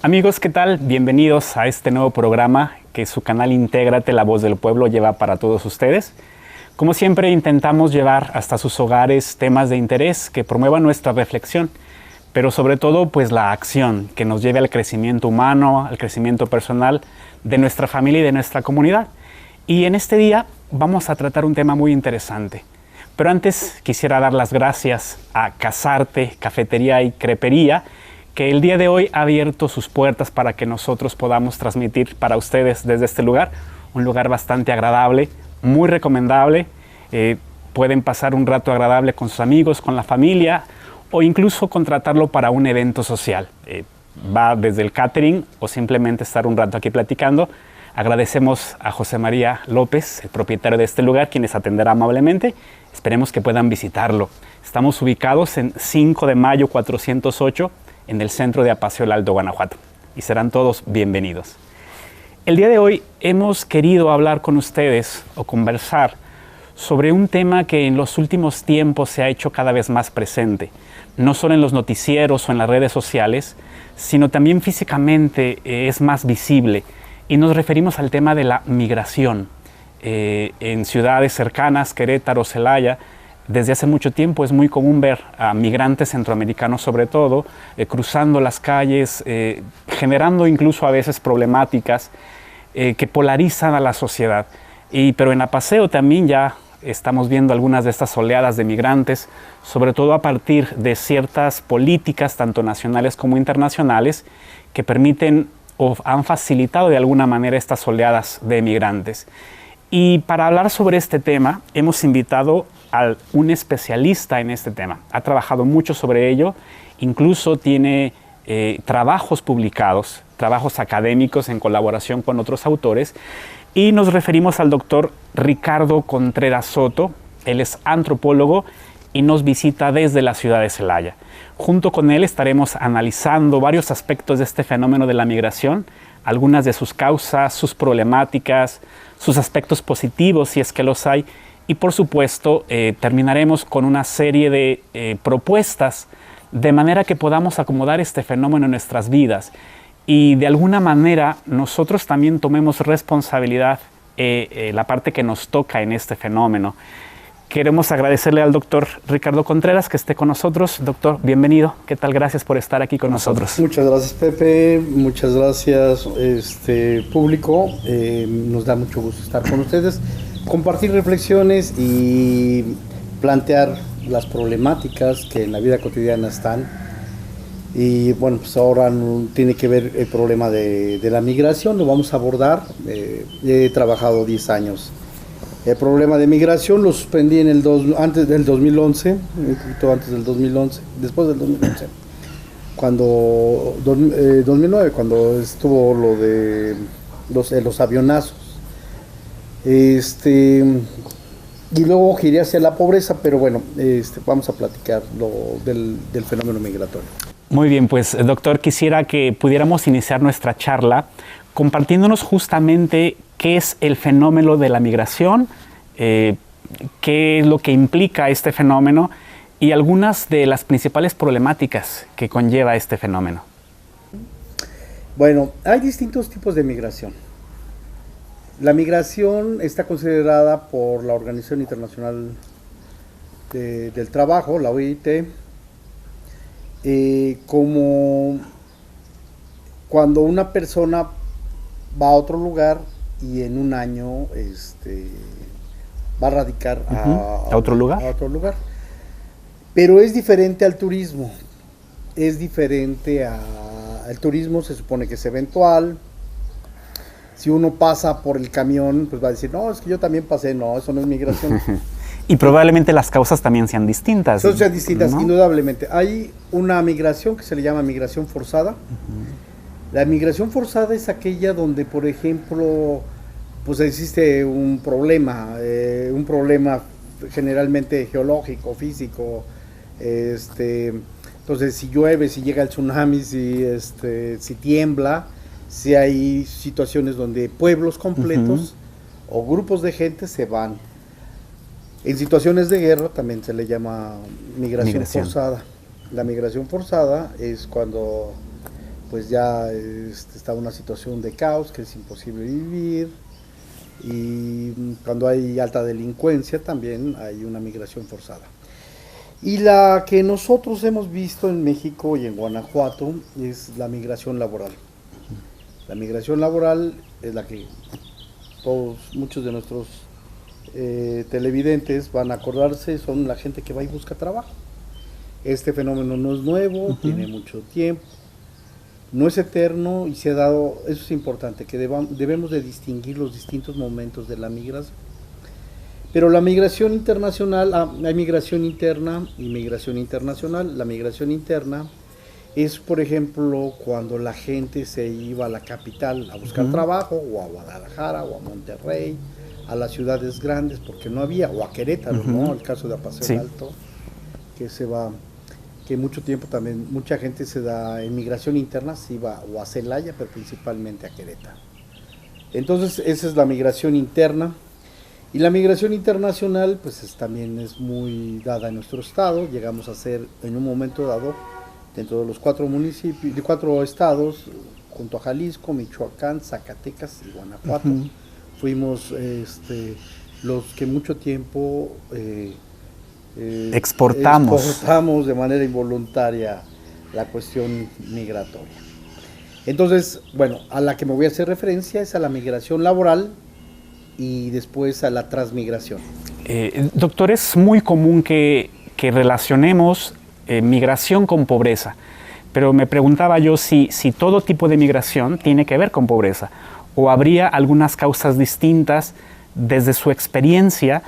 Amigos, ¿qué tal? Bienvenidos a este nuevo programa que su canal Intégrate, la voz del pueblo, lleva para todos ustedes. Como siempre, intentamos llevar hasta sus hogares temas de interés que promuevan nuestra reflexión, pero sobre todo, pues la acción que nos lleve al crecimiento humano, al crecimiento personal de nuestra familia y de nuestra comunidad. Y en este día vamos a tratar un tema muy interesante. Pero antes quisiera dar las gracias a Casarte, Cafetería y Crepería, que el día de hoy ha abierto sus puertas para que nosotros podamos transmitir para ustedes desde este lugar, un lugar bastante agradable, muy recomendable. Pueden pasar un rato agradable con sus amigos, con la familia, o incluso contratarlo para un evento social. Va desde el catering o simplemente estar un rato aquí platicando. Agradecemos a José María López, el propietario de este lugar, quien les atenderá amablemente. Esperemos que puedan visitarlo. Estamos ubicados en 5 de mayo 408, en el centro de Apaseo El Alto, Guanajuato. Y serán todos bienvenidos. El día de hoy hemos querido hablar con ustedes o conversar sobre un tema que en los últimos tiempos se ha hecho cada vez más presente, no solo en los noticieros o en las redes sociales, sino también físicamente es más visible. Y nos referimos al tema de la migración. En ciudades cercanas, Querétaro, Celaya, desde hace mucho tiempo es muy común ver a migrantes centroamericanos sobre todo, cruzando las calles, generando incluso a veces problemáticas que polarizan a la sociedad. Pero en Apaseo también ya estamos viendo algunas de estas oleadas de migrantes, sobre todo a partir de ciertas políticas, tanto nacionales como internacionales, que permiten o han facilitado de alguna manera estas oleadas de migrantes. Y para hablar sobre este tema, hemos invitado a un especialista en este tema. Ha trabajado mucho sobre ello, incluso tiene trabajos publicados, trabajos académicos en colaboración con otros autores, y nos referimos al doctor Ricardo Contreras Soto. Él es antropólogo y nos visita desde la ciudad de Celaya. Junto con él estaremos analizando varios aspectos de este fenómeno de la migración, algunas de sus causas, sus problemáticas, sus aspectos positivos si es que los hay, y por supuesto terminaremos con una serie de propuestas de manera que podamos acomodar este fenómeno en nuestras vidas y de alguna manera nosotros también tomemos responsabilidad la parte que nos toca en este fenómeno. Queremos agradecerle al doctor Ricardo Contreras que esté con nosotros. Doctor, bienvenido. ¿Qué tal? Gracias por estar aquí con nosotros. Muchas gracias, Pepe. Muchas gracias, público. Nos da mucho gusto estar con ustedes, compartir reflexiones y plantear las problemáticas que en la vida cotidiana están. Y bueno, pues ahora tiene que ver el problema de la migración, lo vamos a abordar. He trabajado 10 años. El problema de migración lo suspendí antes del 2011, un poquito antes del 2011, después del 2011, 2009, cuando estuvo lo de los avionazos. Y luego giré hacia la pobreza, pero bueno, vamos a platicar del fenómeno migratorio. Muy bien, pues doctor, quisiera que pudiéramos iniciar nuestra charla compartiéndonos justamente qué es el fenómeno de la migración, qué es lo que implica este fenómeno y algunas de las principales problemáticas que conlleva este fenómeno. Bueno, hay distintos tipos de migración. La migración está considerada por la Organización Internacional del Trabajo, la OIT, como cuando una persona va a otro lugar y en un año va a radicar ¿A otro lugar? A otro lugar. Pero es diferente al turismo. Es diferente al turismo, se supone que es eventual. Si uno pasa por el camión, pues va a decir, no, es que yo también pasé. No, eso no es migración. Y probablemente las causas también sean distintas. Sean distintas, ¿no? Indudablemente. Hay una migración que se le llama migración forzada. La migración forzada es aquella donde, por ejemplo, pues existe un problema generalmente geológico, físico. Entonces, si llueve, si llega el tsunami, si tiembla, si hay situaciones donde pueblos completos o grupos de gente se van. En situaciones de guerra también se le llama migración forzada. La migración forzada es cuando pues ya está una situación de caos que es imposible vivir, y cuando hay alta delincuencia también hay una migración forzada. Y la que nosotros hemos visto en México y en Guanajuato es la migración laboral. La migración laboral es la que muchos de nuestros televidentes van a acordarse, son la gente que va y busca trabajo. Este fenómeno no es nuevo, tiene mucho tiempo, no es eterno, y se ha dado, eso es importante, que debemos de distinguir los distintos momentos de la migración. Pero la migración internacional, hay migración interna y migración internacional. La migración interna es, por ejemplo, cuando la gente se iba a la capital a buscar trabajo, o a Guadalajara, o a Monterrey, a las ciudades grandes, porque no había, o a Querétaro, ¿no? El caso de Apaseo Alto, que se va, que mucho tiempo también, mucha gente se da en migración interna, se iba o a Celaya, pero principalmente a Querétaro. Entonces, esa es la migración interna. Y la migración internacional, pues también es muy dada en nuestro estado. Llegamos a ser, en un momento dado, dentro de los 4 municipios, de 4 estados, junto a Jalisco, Michoacán, Zacatecas y Guanajuato, fuimos los que mucho tiempo exportamos de manera involuntaria la cuestión migratoria. Entonces, bueno, a la que me voy a hacer referencia es a la migración laboral y después a la transmigración. Doctor, es muy común que relacionemos migración con pobreza, pero me preguntaba yo si todo tipo de migración tiene que ver con pobreza, o habría algunas causas distintas. Desde su experiencia,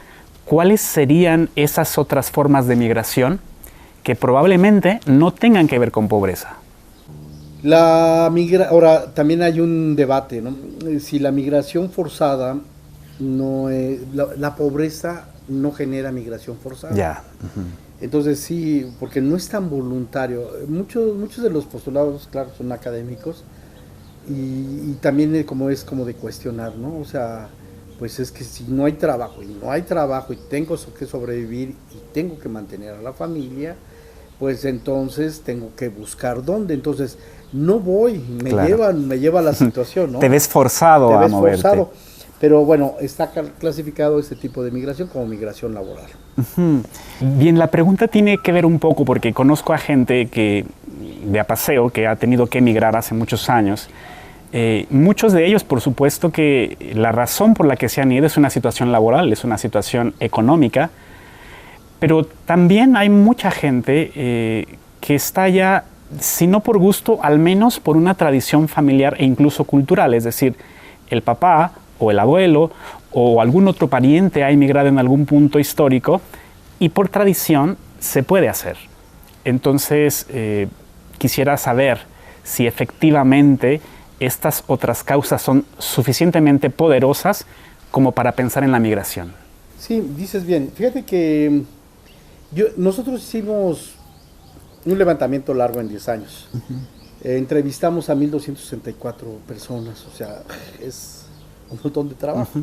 ¿cuáles serían esas otras formas de migración que probablemente no tengan que ver con pobreza? Ahora, también hay un debate, ¿no? Si la migración forzada no es, la pobreza no genera migración forzada. Ya. Entonces sí, porque no es tan voluntario. Muchos de los postulados, claro, son académicos, y también es como de cuestionar, ¿no? O sea, pues es que si no hay trabajo y tengo que sobrevivir y tengo que mantener a la familia, pues entonces tengo que buscar dónde. Entonces no voy, me lleva la situación, ¿no? Te ves forzado a moverte. Forzado. Pero bueno, está clasificado este tipo de migración como migración laboral. Bien, la pregunta tiene que ver un poco, porque conozco a gente de Apaseo que ha tenido que emigrar hace muchos años. Muchos de ellos, por supuesto, que la razón por la que se han ido es una situación laboral, es una situación económica, pero también hay mucha gente que está ya, si no por gusto, al menos por una tradición familiar e incluso cultural, es decir, el papá o el abuelo o algún otro pariente ha emigrado en algún punto histórico y por tradición se puede hacer. Entonces, quisiera saber si efectivamente estas otras causas son suficientemente poderosas como para pensar en la migración. Sí, dices bien. Fíjate que nosotros hicimos un levantamiento largo en 10 años. Entrevistamos a 1,264 personas, o sea, es un montón de trabajo,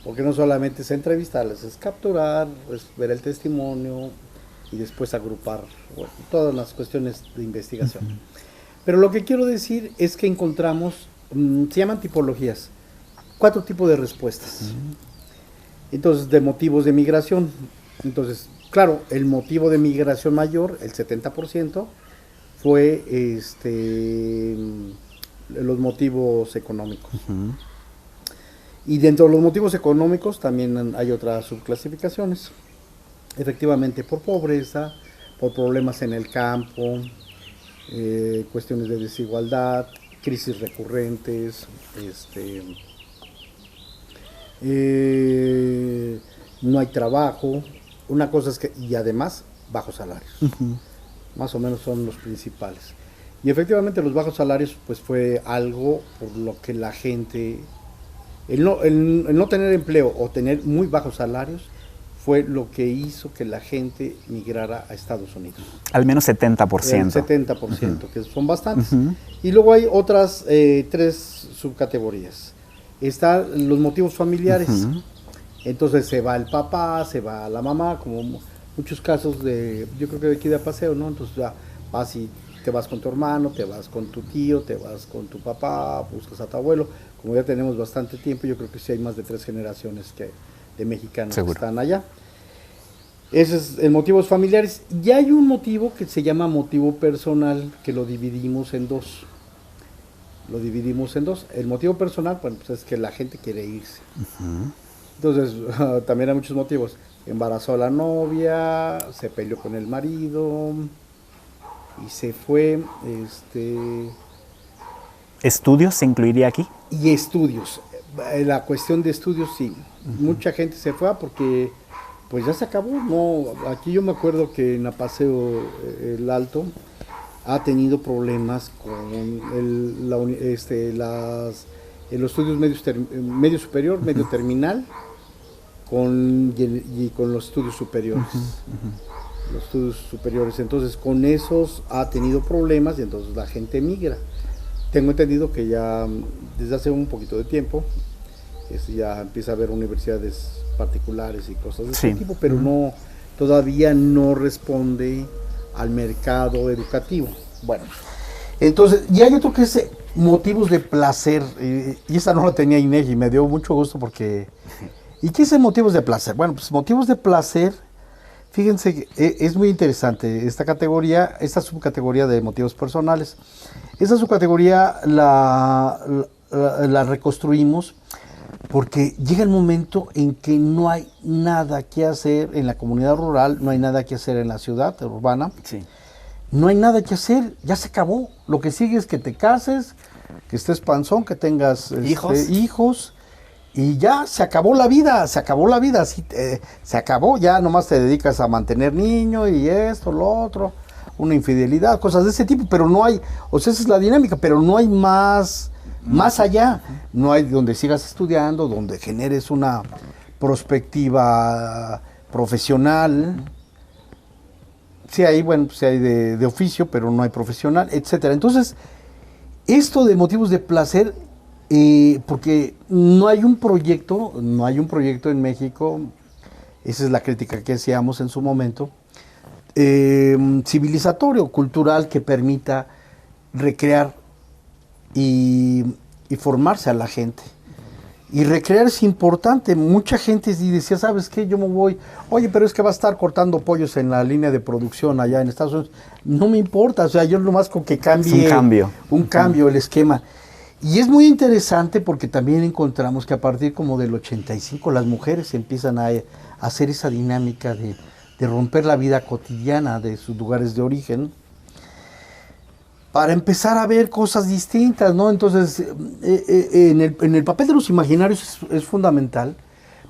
porque no solamente es entrevistarles, es capturar, es ver el testimonio y después agrupar, bueno, todas las cuestiones de investigación. Pero lo que quiero decir es que encontramos, se llaman tipologías, 4 tipos de respuestas. Entonces, de motivos de migración. Entonces, claro, el motivo de migración mayor, el 70%, fue los motivos económicos. Y dentro de los motivos económicos también hay otras subclasificaciones. Efectivamente, por pobreza, por problemas en el campo, cuestiones de desigualdad, crisis recurrentes, no hay trabajo, una cosa es que, y además, bajos salarios. Más o menos son los principales. Y efectivamente los bajos salarios pues fue algo por lo que la gente, el no tener empleo o tener muy bajos salarios fue lo que hizo que la gente migrara a Estados Unidos. Al menos 70%. El 70%, que son bastantes. Y luego hay otras 3 subcategorías. Están los motivos familiares. Entonces se va el papá, se va la mamá, como muchos casos yo creo que de aquí de Apaseo, ¿no? Entonces ya vas y te vas con tu hermano, te vas con tu tío, te vas con tu papá, buscas a tu abuelo. Como ya tenemos bastante tiempo, yo creo que sí hay más de 3 generaciones de mexicanos que están allá. Ese es el motivos familiares. Y hay un motivo que se llama motivo personal, que lo dividimos en dos. El motivo personal, bueno, pues es que la gente quiere irse. Entonces, también hay muchos motivos. Embarazó a la novia, se peleó con el marido y se fue. ¿Estudios se incluiría aquí? Y estudios. La cuestión de estudios, sí. Mucha gente se fue porque pues ya se acabó. No, aquí yo me acuerdo que en Apaseo el Alto ha tenido problemas con los estudios medio superior, medio terminal, y con los estudios superiores. Los estudios superiores. Entonces, con esos ha tenido problemas y entonces la gente migra. Tengo entendido que ya desde hace un poquito de tiempo ya empieza a haber universidades particulares y cosas de ese tipo, pero todavía no responde al mercado educativo. Bueno, entonces, y hay otro que es motivos de placer, y esa no la tenía Inés y me dio mucho gusto porque... ¿Y qué es motivos de placer? Bueno, pues motivos de placer, fíjense que es muy interesante esta subcategoría de motivos personales. Esta subcategoría la reconstruimos porque llega el momento en que no hay nada que hacer en la comunidad rural, no hay nada que hacer en la ciudad urbana. Sí. No hay nada que hacer, ya se acabó. Lo que sigue es que te cases, que estés panzón, que tengas hijos y ya se acabó la vida, así, se acabó, ya nomás te dedicas a mantener niños y esto, lo otro, una infidelidad, cosas de ese tipo, pero no hay, o sea, esa es la dinámica, pero no hay más allá, no hay donde sigas estudiando, donde generes una perspectiva profesional. Sí hay, bueno, sí hay de oficio, pero no hay profesional, etcétera. Entonces, esto de motivos de placer, porque no hay un proyecto en México, esa es la crítica que hacíamos en su momento, civilizatorio, cultural, que permita recrear y formarse a la gente. Y recrear es importante. Mucha gente decía, ¿sabes qué? Yo me voy. Oye, pero es que va a estar cortando pollos en la línea de producción allá en Estados Unidos. No me importa, o sea, yo nomás con que cambie. Un cambio el esquema. Y es muy interesante porque también encontramos que a partir como del 85 las mujeres empiezan a hacer esa dinámica de romper la vida cotidiana de sus lugares de origen, para empezar a ver cosas distintas, ¿no? Entonces, en el papel de los imaginarios es fundamental,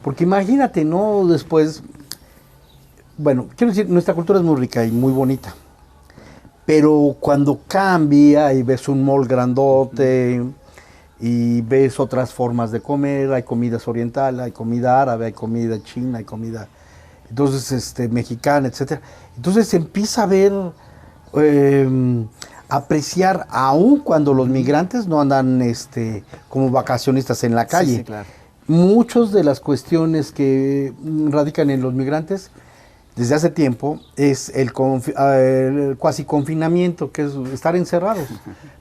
porque imagínate, ¿no? Después, bueno, quiero decir, nuestra cultura es muy rica y muy bonita, pero cuando cambia y ves un mall grandote y ves otras formas de comer, hay comidas orientales, hay comida árabe, hay comida china, hay comida, entonces, mexicana, etcétera. Entonces se empieza a ver... apreciar, aun cuando los migrantes no andan como vacacionistas en la calle. Sí, claro. Muchas de las cuestiones que radican en los migrantes desde hace tiempo es el cuasi confinamiento, que es estar encerrados,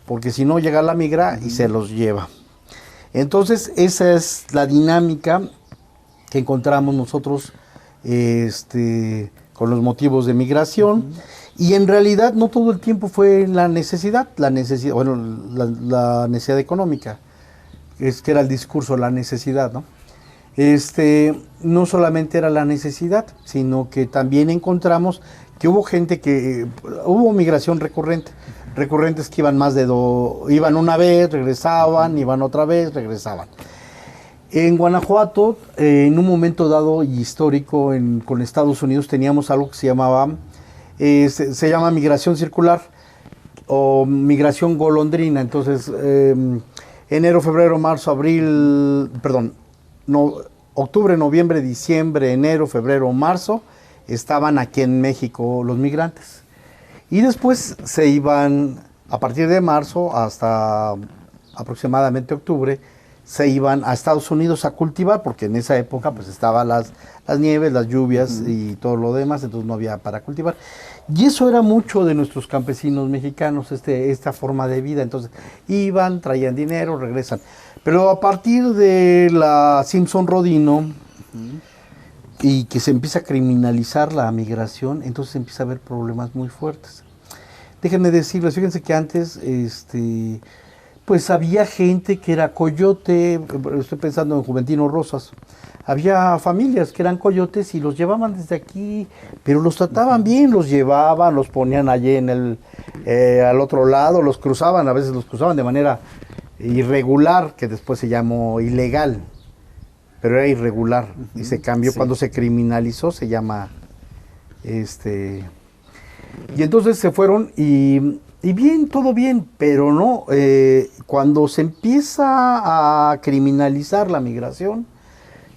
porque si no llega la migra y se los lleva. Entonces esa es la dinámica que encontramos nosotros con los motivos de migración. Y en realidad no todo el tiempo fue la necesidad económica, que era el discurso, la necesidad, ¿no? No solamente era la necesidad, sino que también encontramos que hubo gente hubo migración recurrentes que iban iban una vez, regresaban, iban otra vez, regresaban. En Guanajuato, en un momento dado y histórico con Estados Unidos, teníamos algo que se llamaba... se llama migración circular o migración golondrina. Entonces, enero, febrero, marzo, abril, octubre, noviembre, diciembre, enero, febrero, marzo, estaban aquí en México los migrantes. Y después se iban, a partir de marzo hasta aproximadamente octubre, se iban a Estados Unidos a cultivar, porque en esa época pues estaban las nieves, las lluvias y todo lo demás, entonces no había para cultivar. Y eso era mucho de nuestros campesinos mexicanos, esta forma de vida. Entonces iban, traían dinero, regresan. Pero a partir de la Simpson-Rodino y que se empieza a criminalizar la migración, entonces empieza a haber problemas muy fuertes. Déjenme decirles, fíjense que antes pues había gente que era coyote, estoy pensando en Juventino Rosas, había familias que eran coyotes y los llevaban desde aquí, pero los trataban bien, los llevaban, los ponían allí al otro lado, los cruzaban, a veces los cruzaban de manera irregular, que después se llamó ilegal, pero era irregular, y se cambió cuando se criminalizó, se llama, y entonces se fueron y bien, todo bien, pero no, cuando se empieza a criminalizar la migración,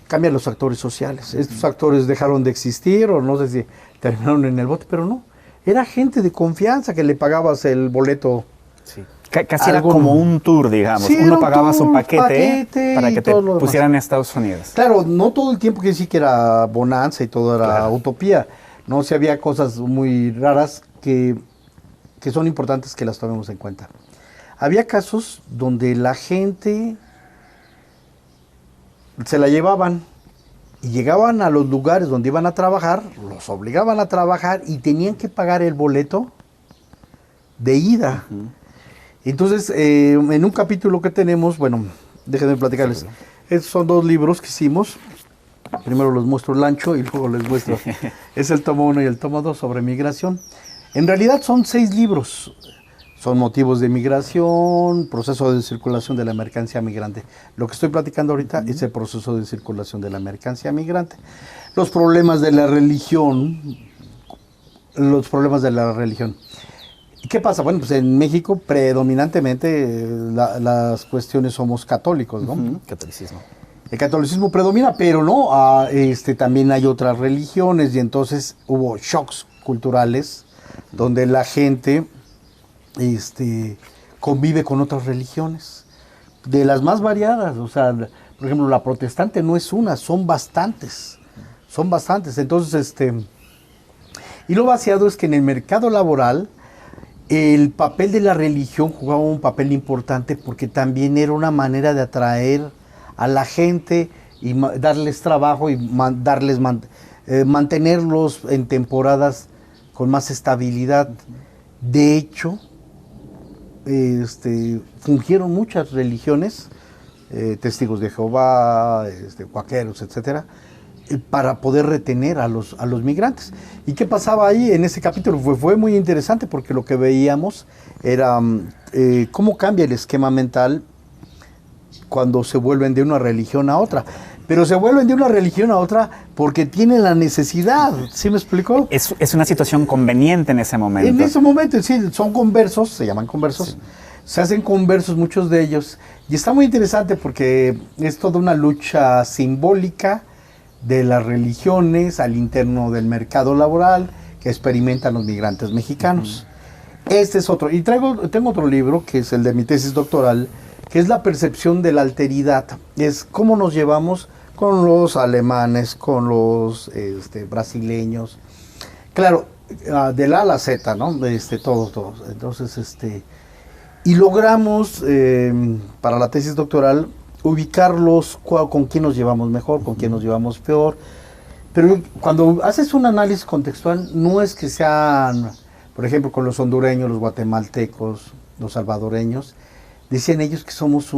cambian los actores sociales. Estos actores dejaron de existir, o no sé si terminaron en el bote, pero no. Era gente de confianza que le pagabas el boleto. Sí. Casi era como un tour, digamos. Sí, uno pagaba su paquete para que te pusieran en Estados Unidos. Claro, no todo el tiempo que decir que era bonanza y todo era utopía. No, si había cosas muy raras que son importantes que las tomemos en cuenta. Había casos donde la gente se la llevaban y llegaban a los lugares donde iban a trabajar, los obligaban a trabajar y tenían que pagar el boleto de ida. Entonces, en un capítulo que tenemos, bueno, déjenme platicarles. Estos son 2 libros que hicimos. Primero los muestro el ancho y luego les muestro. Es el tomo 1 y el tomo 2 sobre migración. En realidad son 6 libros. Son motivos de migración, proceso de circulación de la mercancía migrante. Lo que estoy platicando ahorita es el proceso de circulación de la mercancía migrante. Los problemas de la religión. ¿Qué pasa? Bueno, pues en México predominantemente las cuestiones somos católicos, ¿no? Catolicismo. El catolicismo predomina, pero no, también hay otras religiones y entonces hubo shocks culturales donde la gente convive con otras religiones, de las más variadas. O sea, por ejemplo, la protestante no es una, son bastantes. Entonces, y lo vaciado es que en el mercado laboral el papel de la religión jugaba un papel importante porque también era una manera de atraer a la gente y darles trabajo y mantenerlos en temporadas con más estabilidad. De hecho, fungieron muchas religiones, testigos de Jehová, cuáqueros, etcétera, para poder retener a los migrantes. ¿Y qué pasaba ahí en ese capítulo? Fue muy interesante porque lo que veíamos era cómo cambia el esquema mental cuando se vuelven de una religión a otra. Pero se vuelven de una religión a otra porque tienen la necesidad. ¿Sí me explicó? Es una situación conveniente en ese momento. En ese momento, sí, son conversos, se llaman conversos. Sí. Se hacen conversos muchos de ellos. Y está muy interesante porque es toda una lucha simbólica de las religiones al interno del mercado laboral que experimentan los migrantes mexicanos. Este es otro. Y tengo otro libro que es el de mi tesis doctoral, que es la percepción de la alteridad. Es cómo nos llevamos con los alemanes, con los brasileños. Claro, de la A a la Z, ¿no? Todos. Entonces, y logramos, para la tesis doctoral, ubicarlos con quién nos llevamos mejor, con quién nos llevamos peor. Pero cuando haces un análisis contextual, no es que sean, por ejemplo, con los hondureños, los guatemaltecos, los salvadoreños, decían ellos que somos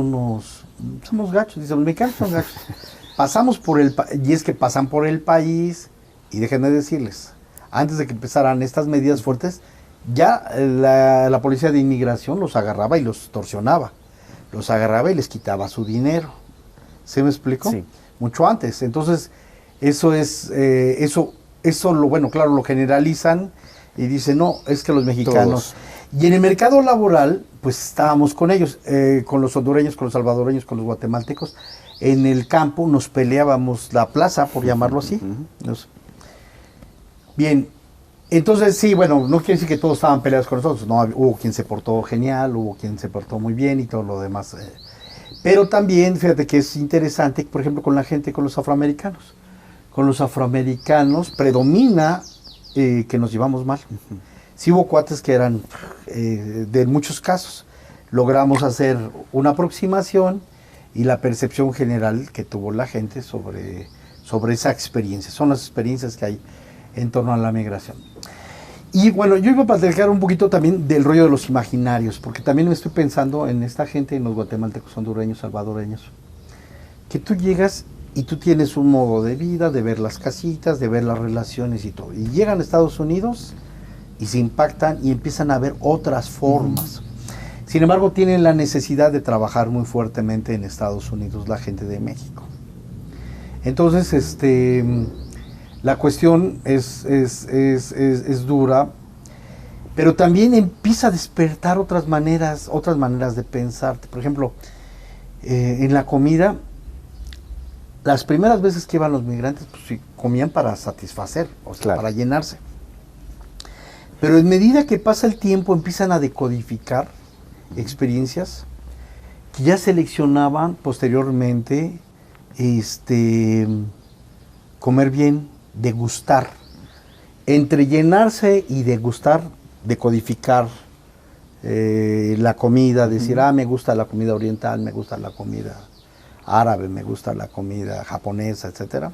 gachos, dicen, los mexicanos son gachos. Y es que pasan por el país, y déjenme decirles, antes de que empezaran estas medidas fuertes, ya la policía de inmigración los agarraba y los torsionaba. Los agarraba y les quitaba su dinero. ¿Se me explicó? Sí. Mucho antes. Entonces, eso lo generalizan y dicen, no, es que los mexicanos... Todos. Y en el mercado laboral, pues estábamos con ellos, con los hondureños, con los salvadoreños, con los guatemaltecos. En el campo nos peleábamos la plaza, por llamarlo así. Bien, entonces sí, bueno, no quiere decir que todos estaban peleados con nosotros. No, hubo quien se portó genial, hubo quien se portó muy bien y todo lo demás. Pero también, fíjate que es interesante, por ejemplo, con la gente, con los afroamericanos. Con los afroamericanos predomina que nos llevamos mal. Sí hubo cuates que eran, de muchos casos, logramos hacer una aproximación y la percepción general que tuvo la gente sobre esa experiencia. Son las experiencias que hay en torno a la migración. Y bueno, yo iba a platicar un poquito también del rollo de los imaginarios, porque también me estoy pensando en esta gente, en los guatemaltecos, hondureños, salvadoreños, que tú llegas y tú tienes un modo de vida, de ver las casitas, de ver las relaciones y todo. Y llegan a Estados Unidos y se impactan y empiezan a ver otras formas. Sin embargo, tienen la necesidad de trabajar muy fuertemente en Estados Unidos la gente de México. Entonces, la cuestión es dura, pero también empieza a despertar otras maneras de pensar. Por ejemplo, en la comida, las primeras veces que iban los migrantes, pues sí, comían para satisfacer, o sea, Claro. para llenarse. Pero en medida que pasa el tiempo, empiezan a decodificar experiencias que ya seleccionaban posteriormente, comer bien, degustar. Entre llenarse y degustar, decodificar la comida, decir, me gusta la comida oriental, me gusta la comida árabe, me gusta la comida japonesa, etcétera.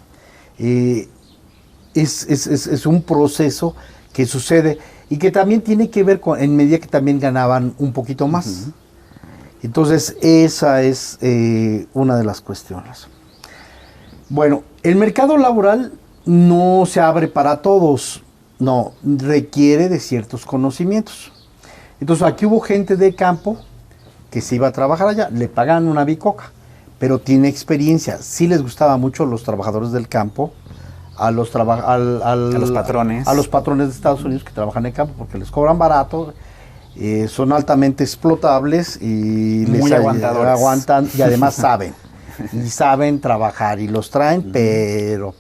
Es un proceso que sucede y que también tiene que ver con, en medida que también ganaban un poquito más. Entonces, esa es una de las cuestiones. Bueno, el mercado laboral no se abre para todos, no, requiere de ciertos conocimientos. Entonces, aquí hubo gente de campo que se iba a trabajar allá, le pagan una bicoca, pero tiene experiencia. Sí les gustaba mucho los trabajadores del campo, a los patrones. A los patrones de Estados Unidos que trabajan en campo, porque les cobran barato, son altamente explotables y Muy aguantadores. aguantan y además saben. Y saben trabajar y los traen, pero...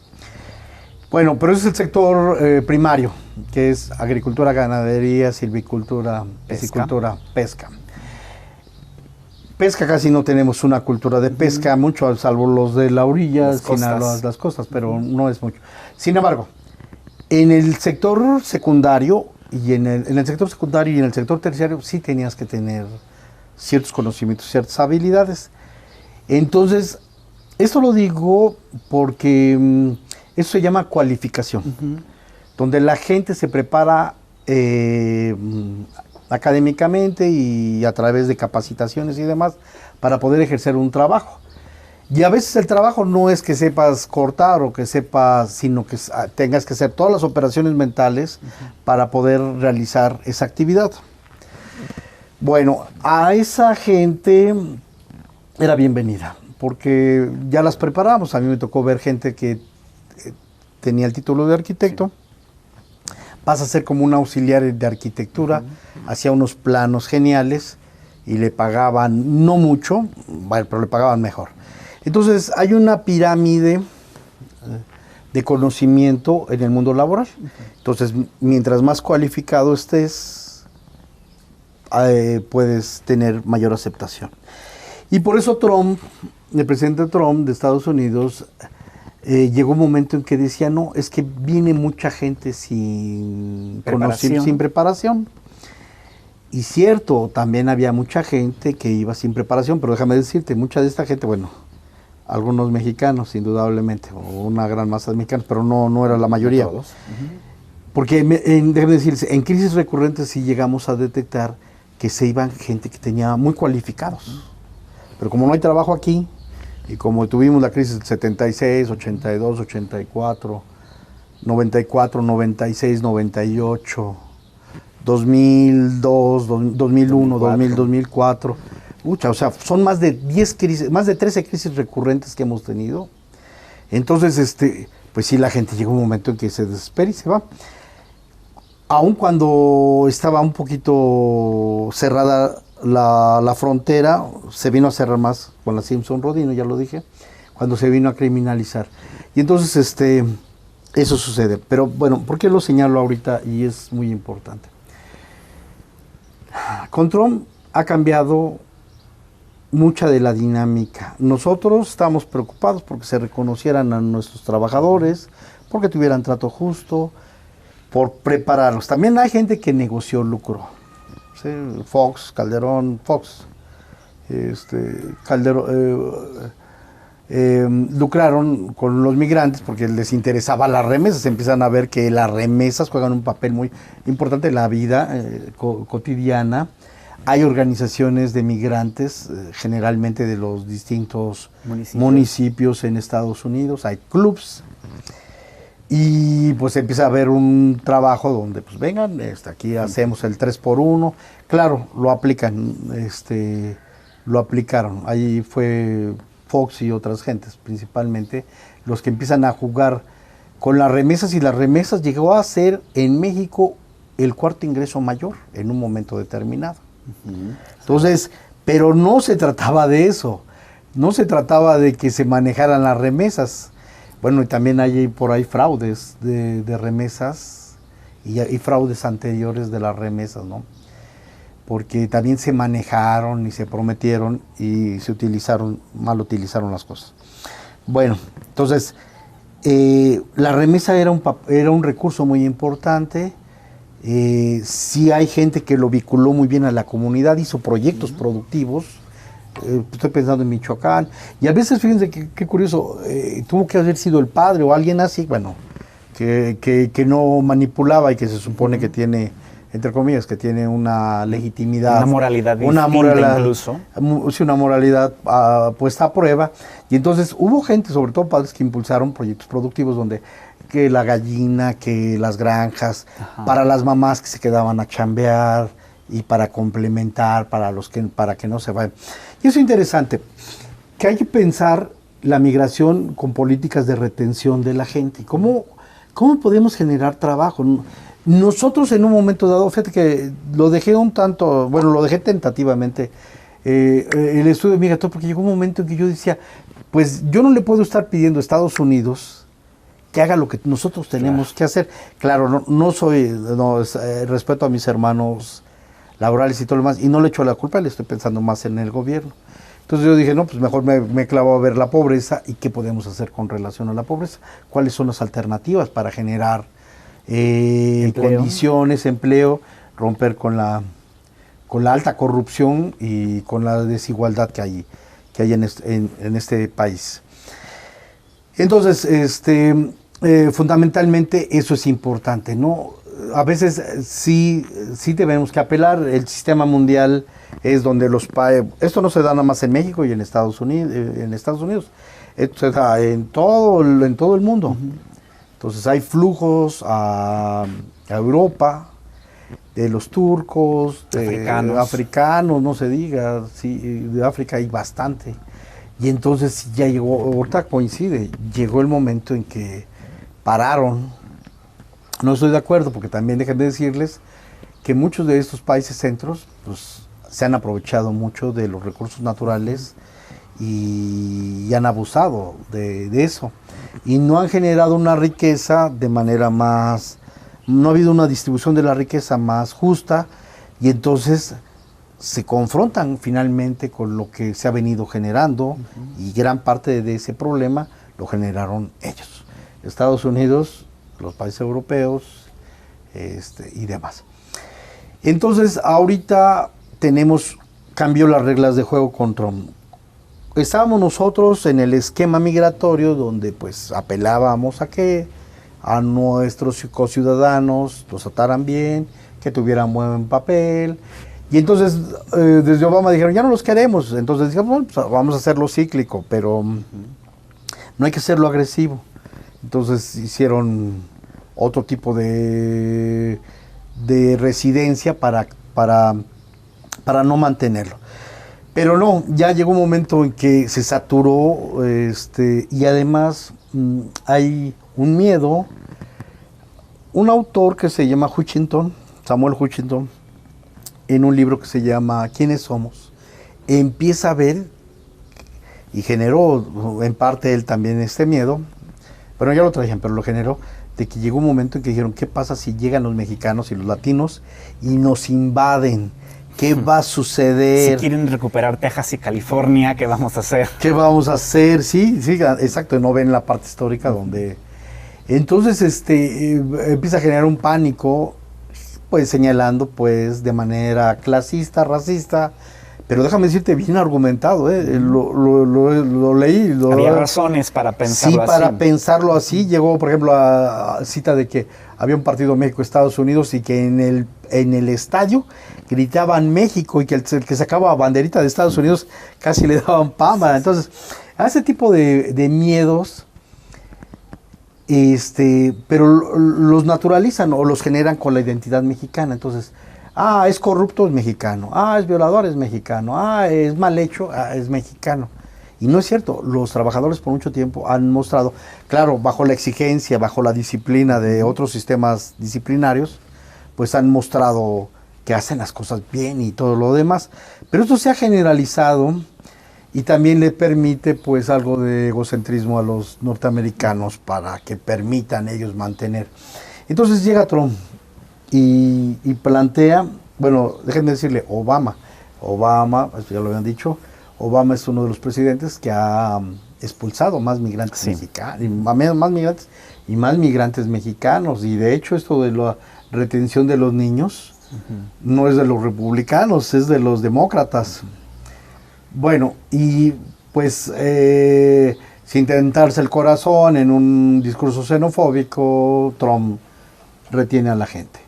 Bueno, pero ese es el sector primario, que es agricultura, ganadería, silvicultura, piscicultura, pesca. Pesca casi no tenemos una cultura de pesca, mucho, salvo los de la orilla, las costas, pero no es mucho. Sin embargo, en el sector secundario y en el sector secundario y en el sector terciario sí tenías que tener ciertos conocimientos, ciertas habilidades. Entonces, esto lo digo porque eso se llama cualificación, donde la gente se prepara académicamente y a través de capacitaciones y demás para poder ejercer un trabajo. Y a veces el trabajo no es que sepas cortar o que sepas, sino que tengas que hacer todas las operaciones mentales para poder realizar esa actividad. Bueno, a esa gente era bienvenida, porque ya las preparamos. A mí me tocó ver gente que tenía el título de arquitecto, pasa a ser como un auxiliar de arquitectura, hacía unos planos geniales y le pagaban no mucho, bueno, pero le pagaban mejor. Entonces hay una pirámide de conocimiento en el mundo laboral. Entonces, mientras más cualificado estés, puedes tener mayor aceptación. Y por eso Trump, el presidente Trump de Estados Unidos, llegó un momento en que decía, no, es que viene mucha gente sin preparación. Y cierto, también había mucha gente que iba sin preparación, pero déjame decirte, mucha de esta gente, bueno, algunos mexicanos, indudablemente, o una gran masa de mexicanos, pero no era la mayoría. Todos. Porque, déjame decirse, en crisis recurrentes sí llegamos a detectar que se iban gente que tenía muy cualificados. Pero como no hay trabajo aquí, y como tuvimos la crisis del 76, 82, 84, 94, 96, 98, 2002, 2001, 2000, 2004, o sea, son más de 10 crisis, más de 13 crisis recurrentes que hemos tenido. Entonces, pues sí, la gente llega un momento en que se desespera y se va. Aun cuando estaba un poquito cerrada la frontera, se vino a cerrar más con la Simpson-Rodino, ya lo dije, cuando se vino a criminalizar. Y entonces, eso sucede. Pero bueno, ¿por qué lo señalo ahorita? Y es muy importante. Con Trump ha cambiado mucha de la dinámica. Nosotros estamos preocupados porque se reconocieran a nuestros trabajadores, porque tuvieran trato justo, por prepararlos. También hay gente que negoció lucro. ¿Sí? Fox, Calderón, Fox, Calderón, lucraron con los migrantes porque les interesaba las remesas. Empiezan a ver que las remesas juegan un papel muy importante en la vida cotidiana. Hay organizaciones de migrantes, generalmente de los distintos municipios en Estados Unidos. Hay clubs. Y pues empieza a haber un trabajo donde pues vengan, aquí hacemos el 3x1. Claro, lo aplican, lo aplicaron. Ahí fue Fox y otras gentes, principalmente, los que empiezan a jugar con las remesas, y las remesas llegó a ser en México el cuarto ingreso mayor en un momento determinado. Entonces, pero no se trataba de eso, no se trataba de que se manejaran las remesas. Bueno, y también hay por ahí fraudes de remesas y fraudes anteriores de las remesas, ¿no? Porque también se manejaron y se prometieron y se utilizaron, mal utilizaron las cosas. Bueno, entonces, la remesa era un recurso muy importante. Sí hay gente que lo vinculó muy bien a la comunidad, hizo proyectos productivos. Estoy pensando en Michoacán, y a veces, fíjense qué curioso, tuvo que haber sido el padre o alguien así, bueno, que no manipulaba y que se supone que tiene, entre comillas, que tiene una legitimidad. Una moralidad distinta incluso. Sí, una moralidad puesta a prueba. Y entonces hubo gente, sobre todo padres, que impulsaron proyectos productivos donde que la gallina, que las granjas, para las mamás que se quedaban a chambear y para complementar, para que no se vayan. Y eso es interesante, que hay que pensar la migración con políticas de retención de la gente. ¿Cómo podemos generar trabajo? Nosotros en un momento dado, fíjate que lo dejé lo dejé tentativamente, el estudio migratorio, porque llegó un momento en que yo decía, pues yo no le puedo estar pidiendo a Estados Unidos que haga lo que nosotros tenemos que hacer. Claro, respeto a mis hermanos laborales y todo lo demás, y no le echo la culpa, le estoy pensando más en el gobierno. Entonces yo dije, no, pues mejor me clavo a ver la pobreza y qué podemos hacer con relación a la pobreza, cuáles son las alternativas para generar condiciones, empleo, romper con la alta corrupción y con la desigualdad que hay en este país. Entonces, fundamentalmente eso es importante, ¿no? A veces sí tenemos que apelar. El sistema mundial es donde esto no se da nada más en México y en Estados Unidos, esto se da en todo el mundo. Entonces hay flujos a Europa, de los turcos, de africanos, no se diga, sí, de África hay bastante. Y entonces ya ahorita coincide, llegó el momento en que pararon. No estoy de acuerdo, porque también déjenme decirles que muchos de estos países centros pues, se han aprovechado mucho de los recursos naturales y han abusado de eso. Y no han generado una riqueza de manera no ha habido una distribución de la riqueza más justa, y entonces se confrontan finalmente con lo que se ha venido generando, y gran parte de ese problema lo generaron ellos. Estados Unidos, los países europeos y demás. Entonces, ahorita cambió las reglas de juego con Trump. Estábamos nosotros en el esquema migratorio donde pues apelábamos a nuestros conciudadanos los trataran bien, que tuvieran buen papel. Y entonces, desde Obama dijeron, ya no los queremos. Entonces dijimos, bueno, pues vamos a hacerlo cíclico, pero no hay que hacerlo agresivo. Entonces hicieron otro tipo de residencia para no mantenerlo. Pero no, ya llegó un momento en que se saturó, y además hay un miedo. Un autor que se llama Samuel Hutchinson, en un libro que se llama ¿Quiénes somos?, empieza a ver, y generó en parte él también este miedo, bueno, ya lo traían, pero lo generó, de que llegó un momento en que dijeron, ¿qué pasa si llegan los mexicanos y los latinos y nos invaden? ¿Qué va a suceder? Si quieren recuperar Texas y California, ¿qué vamos a hacer? ¿Qué vamos a hacer? Sí, sí, exacto, no ven la parte histórica donde... Entonces, empieza a generar un pánico, pues señalando, pues, de manera clasista, racista, pero déjame decirte, bien argumentado, lo leí. Había razones para pensarlo así. Sí, para pensarlo así. Llegó, por ejemplo, a cita de que había un partido México-Estados Unidos y que en el estadio gritaban México y que el que sacaba banderita de Estados Unidos casi le daban pama. Entonces, a ese tipo de miedos, pero los naturalizan o los generan con la identidad mexicana. Entonces, es corrupto, es mexicano. Es violador, es mexicano. Es mal hecho, es mexicano. Y no es cierto, los trabajadores por mucho tiempo han mostrado, claro, bajo la exigencia, bajo la disciplina de otros sistemas disciplinarios, pues han mostrado que hacen las cosas bien y todo lo demás. Pero esto se ha generalizado y también le permite pues algo de egocentrismo a los norteamericanos para que permitan ellos mantener. Entonces llega Trump y plantea, bueno, déjenme decirle, Obama, ya lo habían dicho, Obama es uno de los presidentes que ha expulsado más migrantes mexicanos, más migrantes mexicanos, y de hecho esto de la retención de los niños no es de los republicanos, es de los demócratas. Bueno, y pues sin tentarse el corazón en un discurso xenofóbico, Trump retiene a la gente.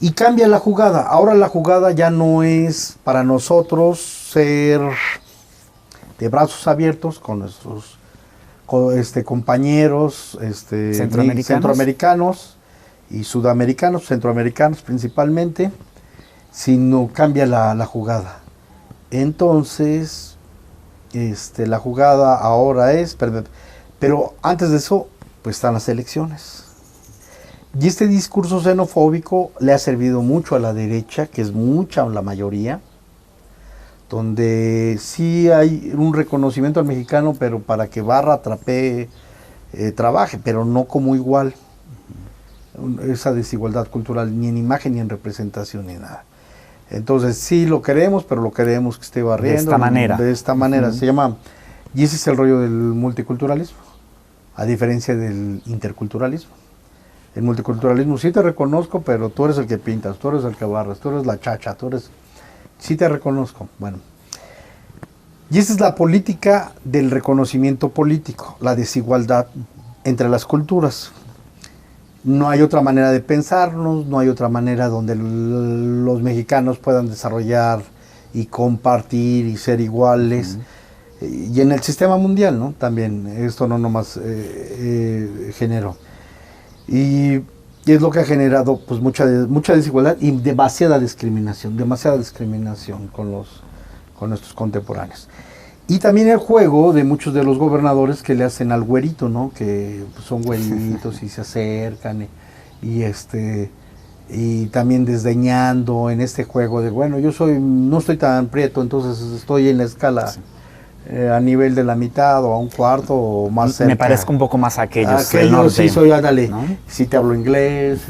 Y cambia la jugada. Ahora la jugada ya no es para nosotros ser de brazos abiertos con nuestros compañeros centroamericanos y sudamericanos, centroamericanos principalmente, sino cambia la jugada. Entonces, la jugada ahora es, pero antes de eso, pues están las elecciones. Y este discurso xenofóbico le ha servido mucho a la derecha, que es mucha la mayoría, donde sí hay un reconocimiento al mexicano, pero para que barra, trapee, trabaje, pero no como igual. Esa desigualdad cultural, ni en imagen, ni en representación, ni nada. Entonces sí lo queremos, pero lo queremos que esté barriendo. De esta manera. Se llama, y ese es el rollo del multiculturalismo, a diferencia del interculturalismo. El multiculturalismo, sí te reconozco, pero tú eres el que pintas, tú eres el que barras, tú eres la chacha, sí te reconozco. Bueno, y esa es la política del reconocimiento político, la desigualdad entre las culturas. No hay otra manera de pensarnos, no hay otra manera donde los mexicanos puedan desarrollar y compartir y ser iguales. Y en el sistema mundial, ¿no? También, esto no nomás generó. Y es lo que ha generado pues mucha desigualdad y demasiada discriminación con nuestros contemporáneos. Y también el juego de muchos de los gobernadores que le hacen al güerito, ¿no? Que pues, son güeritos y se acercan y también desdeñando en este juego de, bueno, no estoy tan prieto, entonces estoy en la escala a nivel de la mitad o a un cuarto o más cerca. Me parezco un poco más a aquellos del norte. Sí, soy, ándale, ¿no? Sí te hablo inglés,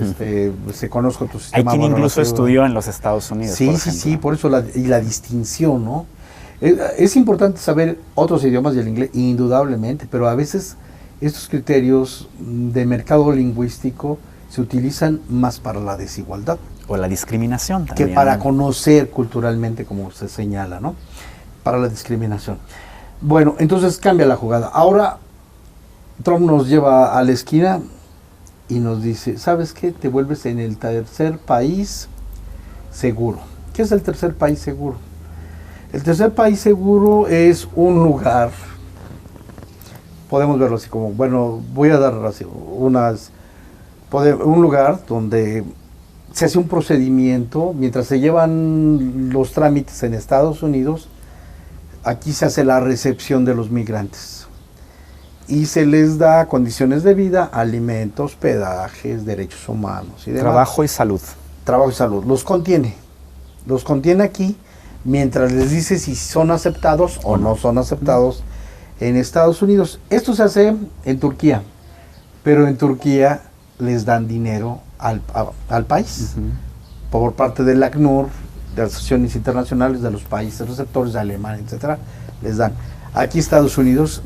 conozco tu sistema. Hay quien incluso estudió en los Estados Unidos, Sí, por eso la distinción, ¿no? Es importante saber otros idiomas y el inglés, indudablemente, pero a veces estos criterios de mercado lingüístico se utilizan más para la desigualdad. O la discriminación también. Que para conocer culturalmente, como se señala, ¿no? Para la discriminación. Bueno, entonces cambia la jugada. Ahora Trump nos lleva a la esquina y nos dice, ¿sabes qué? Te vuelves en el tercer país seguro. ¿Qué es el tercer país seguro? El tercer país seguro es un lugar, podemos verlo así como, bueno, voy a dar así un lugar donde se hace un procedimiento, mientras se llevan los trámites en Estados Unidos, aquí se hace la recepción de los migrantes y se les da condiciones de vida, alimentos, hospedajes, derechos humanos y demás. Trabajo y salud. Trabajo y salud, los contiene aquí, mientras les dice si son aceptados o no son aceptados en Estados Unidos. Esto se hace en Turquía, pero en Turquía les dan dinero al país por parte del ACNUR, de asociaciones internacionales de los países receptores, de Alemania, etcétera, les dan. Aquí Estados Unidos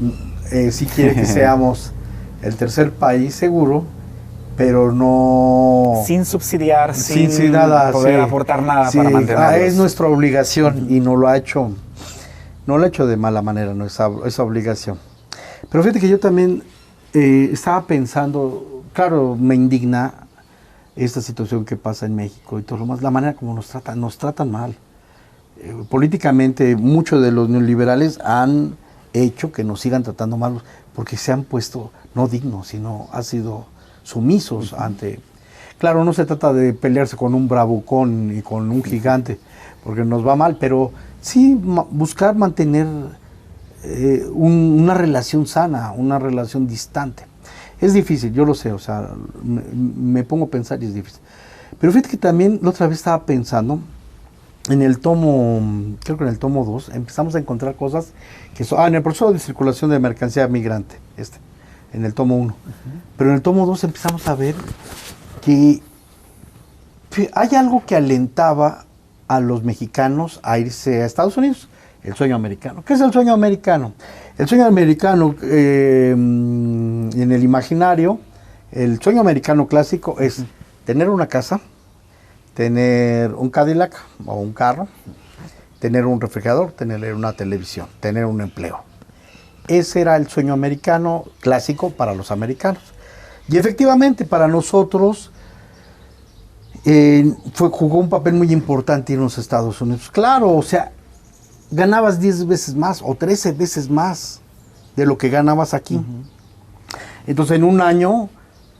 sí quiere que seamos el tercer país seguro, pero no... Sin subsidiar, sin nada, poder aportar nada para mantenerlos. Es nuestra obligación y no lo ha hecho de mala manera, no esa obligación. Pero fíjate que yo también estaba pensando, claro, me indigna esta situación que pasa en México y todo lo más, la manera como nos tratan mal. Políticamente, muchos de los neoliberales han hecho que nos sigan tratando mal porque se han puesto no dignos, sino han sido sumisos ante... Claro, no se trata de pelearse con un bravucón y con un gigante, porque nos va mal, pero sí buscar mantener una relación sana, una relación distante. Es difícil, yo lo sé, o sea, me pongo a pensar y es difícil. Pero fíjate que también la otra vez estaba pensando, en el tomo, creo que en el tomo 2, empezamos a encontrar cosas que son, en el proceso de circulación de mercancía migrante, en el tomo 1. Pero en el tomo 2 empezamos a ver que hay algo que alentaba a los mexicanos a irse a Estados Unidos, el sueño americano. ¿Qué es el sueño americano? El sueño americano, en el imaginario, el sueño americano clásico es tener una casa, tener un Cadillac o un carro, tener un refrigerador, tener una televisión, tener un empleo. Ese era el sueño americano clásico para los americanos. Y efectivamente para nosotros jugó un papel muy importante irnos a Estados Unidos. Claro, o sea, ganabas 10 veces más o 13 veces más de lo que ganabas aquí. Entonces en un año,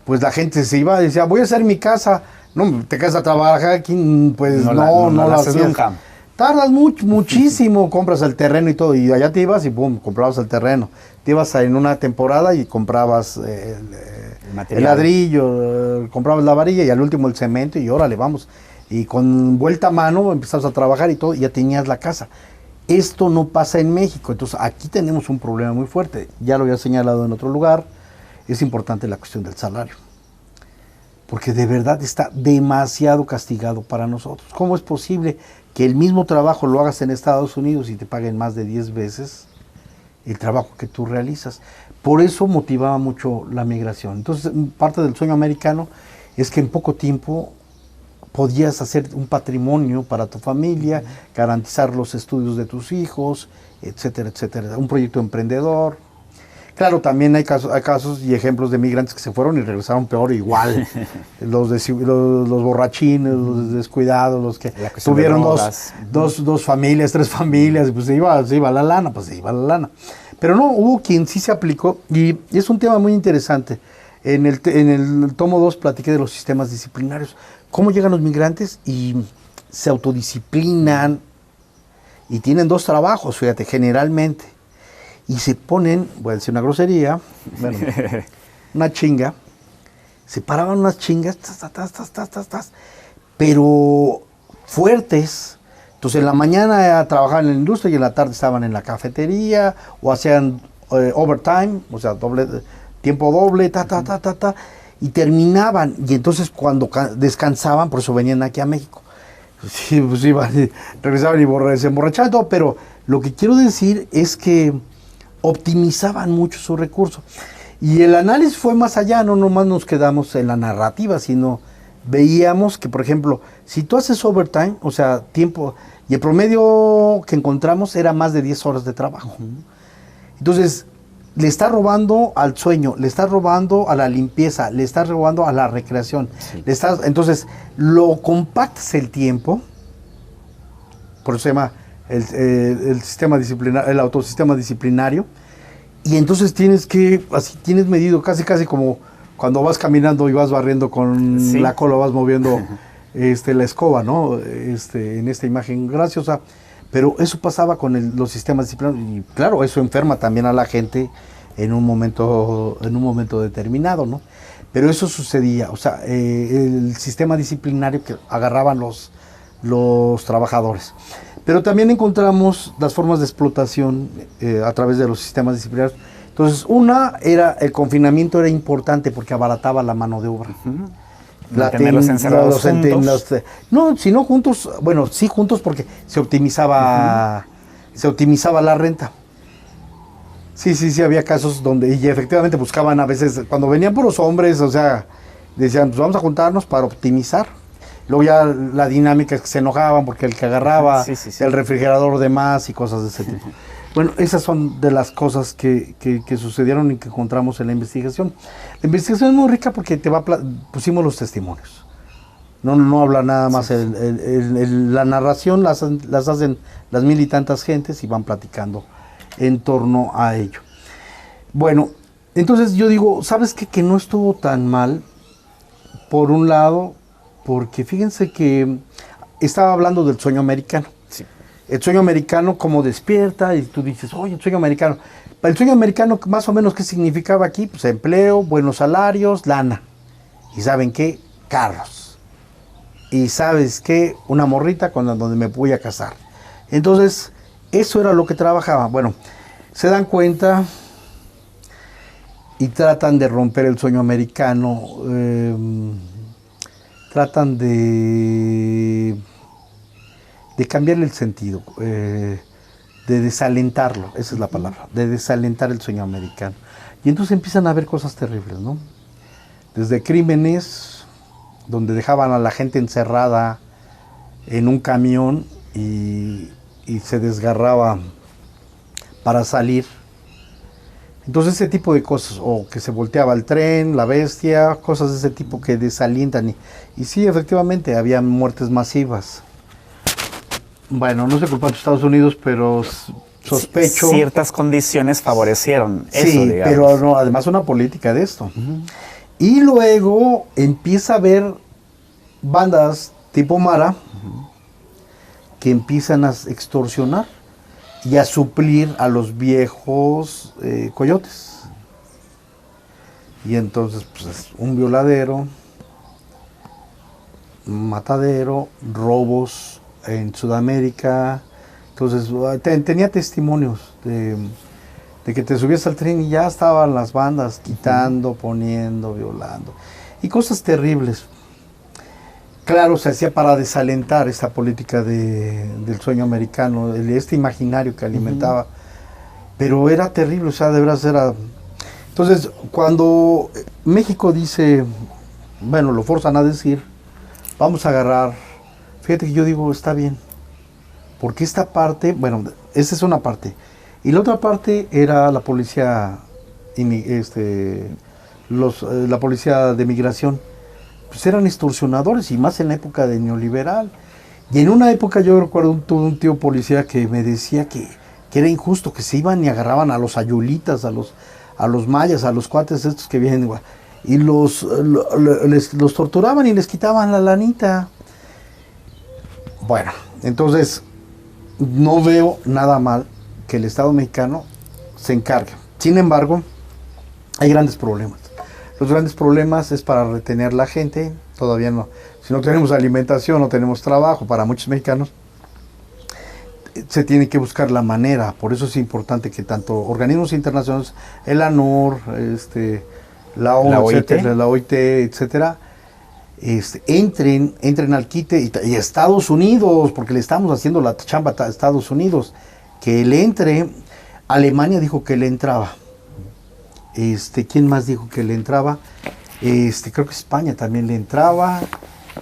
pues la gente se iba y decía, voy a hacer mi casa. No, te quedas a trabajar aquí, pues no la haces nunca. Tardas muchísimo, compras el terreno y todo, y allá te ibas y pum, comprabas el terreno. Te ibas en una temporada y comprabas el ladrillo, comprabas la varilla y al último el cemento y órale, vamos. Y con vuelta a mano empezabas a trabajar y todo, y ya tenías la casa. Esto no pasa en México, entonces aquí tenemos un problema muy fuerte. Ya lo había señalado en otro lugar, es importante la cuestión del salario. Porque de verdad está demasiado castigado para nosotros. ¿Cómo es posible que el mismo trabajo lo hagas en Estados Unidos y te paguen más de 10 veces el trabajo que tú realizas? Por eso motivaba mucho la migración. Entonces, parte del sueño americano es que en poco tiempo podías hacer un patrimonio para tu familia, garantizar los estudios de tus hijos, etcétera, etcétera. Un proyecto emprendedor. Claro, también hay casos y ejemplos de migrantes que se fueron y regresaron peor igual. los borrachines, los descuidados, los que tuvieron dos familias, 3 familias, pues se iba la lana, Pero no, hubo quien sí se aplicó y es un tema muy interesante. En el tomo 2 platiqué de los sistemas disciplinarios. Cómo llegan los migrantes y se autodisciplinan y tienen 2 trabajos, fíjate, generalmente. Y se ponen, voy a decir una grosería, bueno, una chinga, se paraban unas chingas, pero fuertes. Entonces en la mañana trabajaban en la industria y en la tarde estaban en la cafetería o hacían overtime, o sea, tiempo doble, y terminaban. Y entonces cuando descansaban, por eso venían aquí a México. Sí, pues regresaban y se emborrachaban todo, pero lo que quiero decir es que optimizaban mucho su recurso. Y el análisis fue más allá, no nomás nos quedamos en la narrativa, sino veíamos que, por ejemplo, si tú haces overtime, o sea, tiempo, y el promedio que encontramos era más de 10 horas de trabajo. Entonces, le está robando al sueño, le está robando a la limpieza, le está robando a la recreación. Sí. Entonces, lo compactas el tiempo, por eso se llama el sistema disciplinario, el autosistema disciplinario, y entonces tienes medido casi como cuando vas caminando y vas barriendo con la cola, vas moviendo la escoba, ¿no? En esta imagen graciosa, pero eso pasaba con los sistemas disciplinarios, y claro, eso enferma también a la gente en un momento determinado, ¿no? Pero eso sucedía, o sea, el sistema disciplinario que agarraban los trabajadores. Pero también encontramos las formas de explotación a través de los sistemas disciplinarios. Entonces, el confinamiento era importante porque abarataba la mano de obra. mantenerlos encerrados juntos. No, sino juntos, bueno, sí juntos porque se optimizaba la renta. Sí, había casos donde, y efectivamente buscaban a veces, cuando venían puros hombres, o sea, decían, pues vamos a juntarnos para optimizar. Luego ya la dinámica es que se enojaban porque el que agarraba el refrigerador de más y cosas de ese tipo. Bueno, esas son de las cosas que sucedieron y que encontramos en la investigación. La investigación es muy rica porque pusimos los testimonios. No habla nada más, la narración las hacen las mil y tantas gentes y van platicando en torno a ello. Bueno, entonces yo digo, ¿sabes qué? Que no estuvo tan mal, por un lado, porque fíjense que estaba hablando del sueño americano. Sí. El sueño americano, como despierta, y tú dices, oye, el sueño americano. El sueño americano, más o menos, ¿qué significaba aquí? Pues empleo, buenos salarios, lana. ¿Y saben qué? Carros. Y ¿sabes qué? Una morrita con la donde me voy a casar. Entonces, eso era lo que trabajaba. Bueno, se dan cuenta y tratan de romper el sueño americano. Tratan de cambiarle el sentido, de desalentarlo, esa es la palabra, de desalentar el sueño americano. Y entonces empiezan a haber cosas terribles, ¿no? Desde crímenes, donde dejaban a la gente encerrada en un camión y se desgarraba para salir. Entonces ese tipo de cosas, o que se volteaba el tren, la bestia, cosas de ese tipo que desalientan. Y sí, efectivamente, había muertes masivas. Bueno, no se culpa a Estados Unidos, pero sospecho... Ciertas condiciones favorecieron eso, sí, digamos. pero no, además una política de esto. Y luego empieza a haber bandas tipo Mara que empiezan a extorsionar y a suplir a los viejos coyotes. Y entonces, pues, es un violadero, un matadero, robos en Sudamérica. Entonces, tenía testimonios de que te subías al tren y ya estaban las bandas quitando, poniendo, violando. Y cosas terribles. Claro, se hacía para desalentar esta política del sueño americano, este imaginario que alimentaba. Pero era terrible, o sea, de verdad era... Entonces, cuando México dice, bueno, lo forzan a decir, vamos a agarrar... Fíjate que yo digo, está bien. Porque esta parte, bueno, esa es una parte. Y la otra parte era la policía, la policía de migración. Pues eran extorsionadores, y más en la época de neoliberal. Y en una época yo recuerdo un tío policía que me decía que era injusto, que se iban y agarraban a los ayulitas, a los mayas, a los cuates estos que vienen, y los torturaban y les quitaban la lanita. Bueno, entonces no veo nada mal que el Estado mexicano se encargue. Sin embargo, hay grandes problemas. Los grandes problemas es para retener la gente, todavía no. Si no tenemos alimentación, no tenemos trabajo, para muchos mexicanos, se tiene que buscar la manera. Por eso es importante que tanto organismos internacionales, el ANUR, la ONU, la OIT, etcétera, entren al quite, y Estados Unidos, porque le estamos haciendo la chamba a Estados Unidos, que le entre. Alemania dijo que le entraba. ¿Quién más dijo que le entraba? Creo que España también le entraba,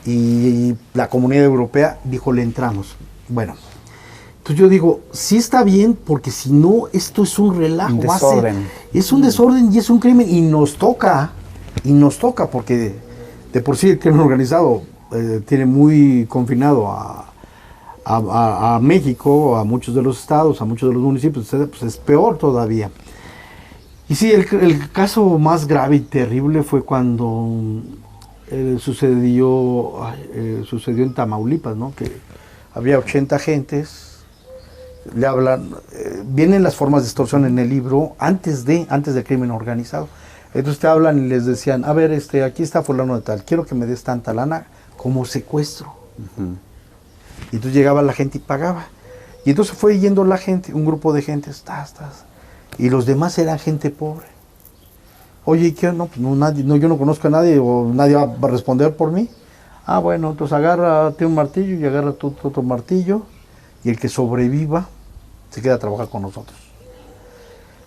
y la Comunidad Europea dijo le entramos. Bueno, entonces yo digo, sí está bien, porque si no, esto es un relajo. Un desorden. Es un desorden y es un crimen, y nos toca, porque de por sí el crimen organizado tiene muy confinado a México, a muchos de los estados, a muchos de los municipios, pues es peor todavía. Y sí, el caso más grave y terrible fue cuando sucedió en Tamaulipas, ¿no? Que había 80 gentes, le hablan, vienen las formas de extorsión en el libro antes del crimen organizado. Entonces te hablan y les decían, a ver, aquí está fulano de tal, quiero que me des tanta lana como secuestro. Y entonces llegaba la gente y pagaba. Y entonces fue yendo la gente, un grupo de gente, y los demás eran gente pobre. Oye, ¿qué? No, pues no, nadie, no, yo no conozco a nadie o nadie va a responder por mí. Ah, bueno, entonces agárrate un martillo y agarra tu otro martillo y el que sobreviva se queda a trabajar con nosotros.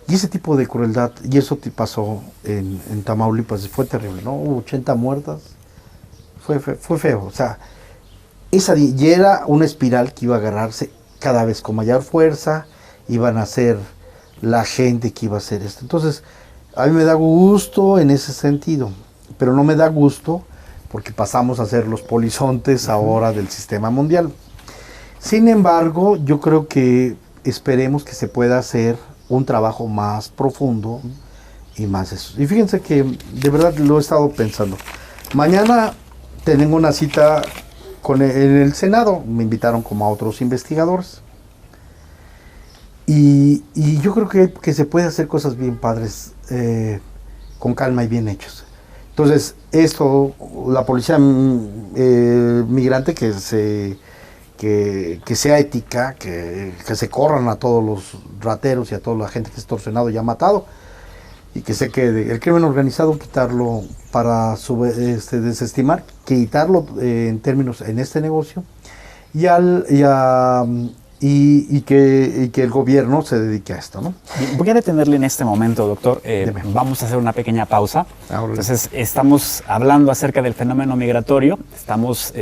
Y ese tipo de crueldad, y eso te pasó en Tamaulipas, fue terrible, ¿no? Hubo 80 muertas, fue feo, o sea, y era una espiral que iba a agarrarse cada vez con mayor fuerza, iban a ser la gente que iba a hacer esto. Entonces, a mí me da gusto en ese sentido, pero no me da gusto porque pasamos a ser los polizontes ahora del sistema mundial. Sin embargo, yo creo que esperemos que se pueda hacer un trabajo más profundo y más eso. Y fíjense que de verdad lo he estado pensando. Mañana tengo una cita en el Senado, me invitaron como a otros investigadores. Y yo creo que se puede hacer cosas bien padres, con calma y bien hechos. Entonces, esto, la policía migrante que sea ética, que se corran a todos los rateros y a toda la gente que es extorsionado y ha matado, y que se quede el crimen organizado, quitarlo para desestimar, quitarlo en términos en este negocio, y que el gobierno se dedique a esto, ¿no? Voy a detenerle en este momento, doctor. Vamos a hacer una pequeña pausa. Entonces, estamos hablando acerca del fenómeno migratorio, estamos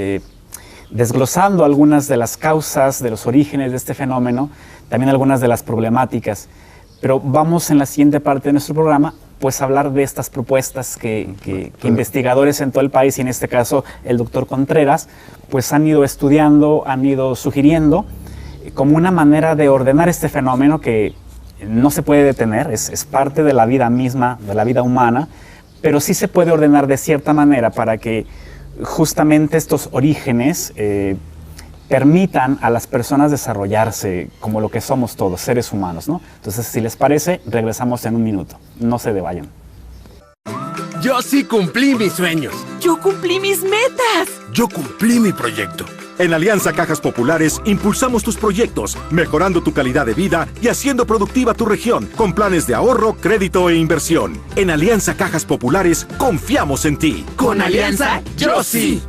desglosando algunas de las causas, de los orígenes de este fenómeno, también algunas de las problemáticas. Pero vamos en la siguiente parte de nuestro programa, pues a hablar de estas propuestas que investigadores en todo el país, y en este caso el doctor Contreras, pues han ido estudiando, han ido sugiriendo como una manera de ordenar este fenómeno que no se puede detener, es parte de la vida misma, de la vida humana, pero sí se puede ordenar de cierta manera para que justamente estos orígenes permitan a las personas desarrollarse como lo que somos todos, seres humanos, ¿no? Entonces, si les parece, regresamos en un minuto. No se vayan. Yo sí cumplí mis sueños. ¡Yo cumplí mis metas! Yo cumplí mi proyecto. En Alianza Cajas Populares impulsamos tus proyectos, mejorando tu calidad de vida y haciendo productiva tu región, con planes de ahorro, crédito e inversión. En Alianza Cajas Populares confiamos en ti. Con Alianza, yo sí.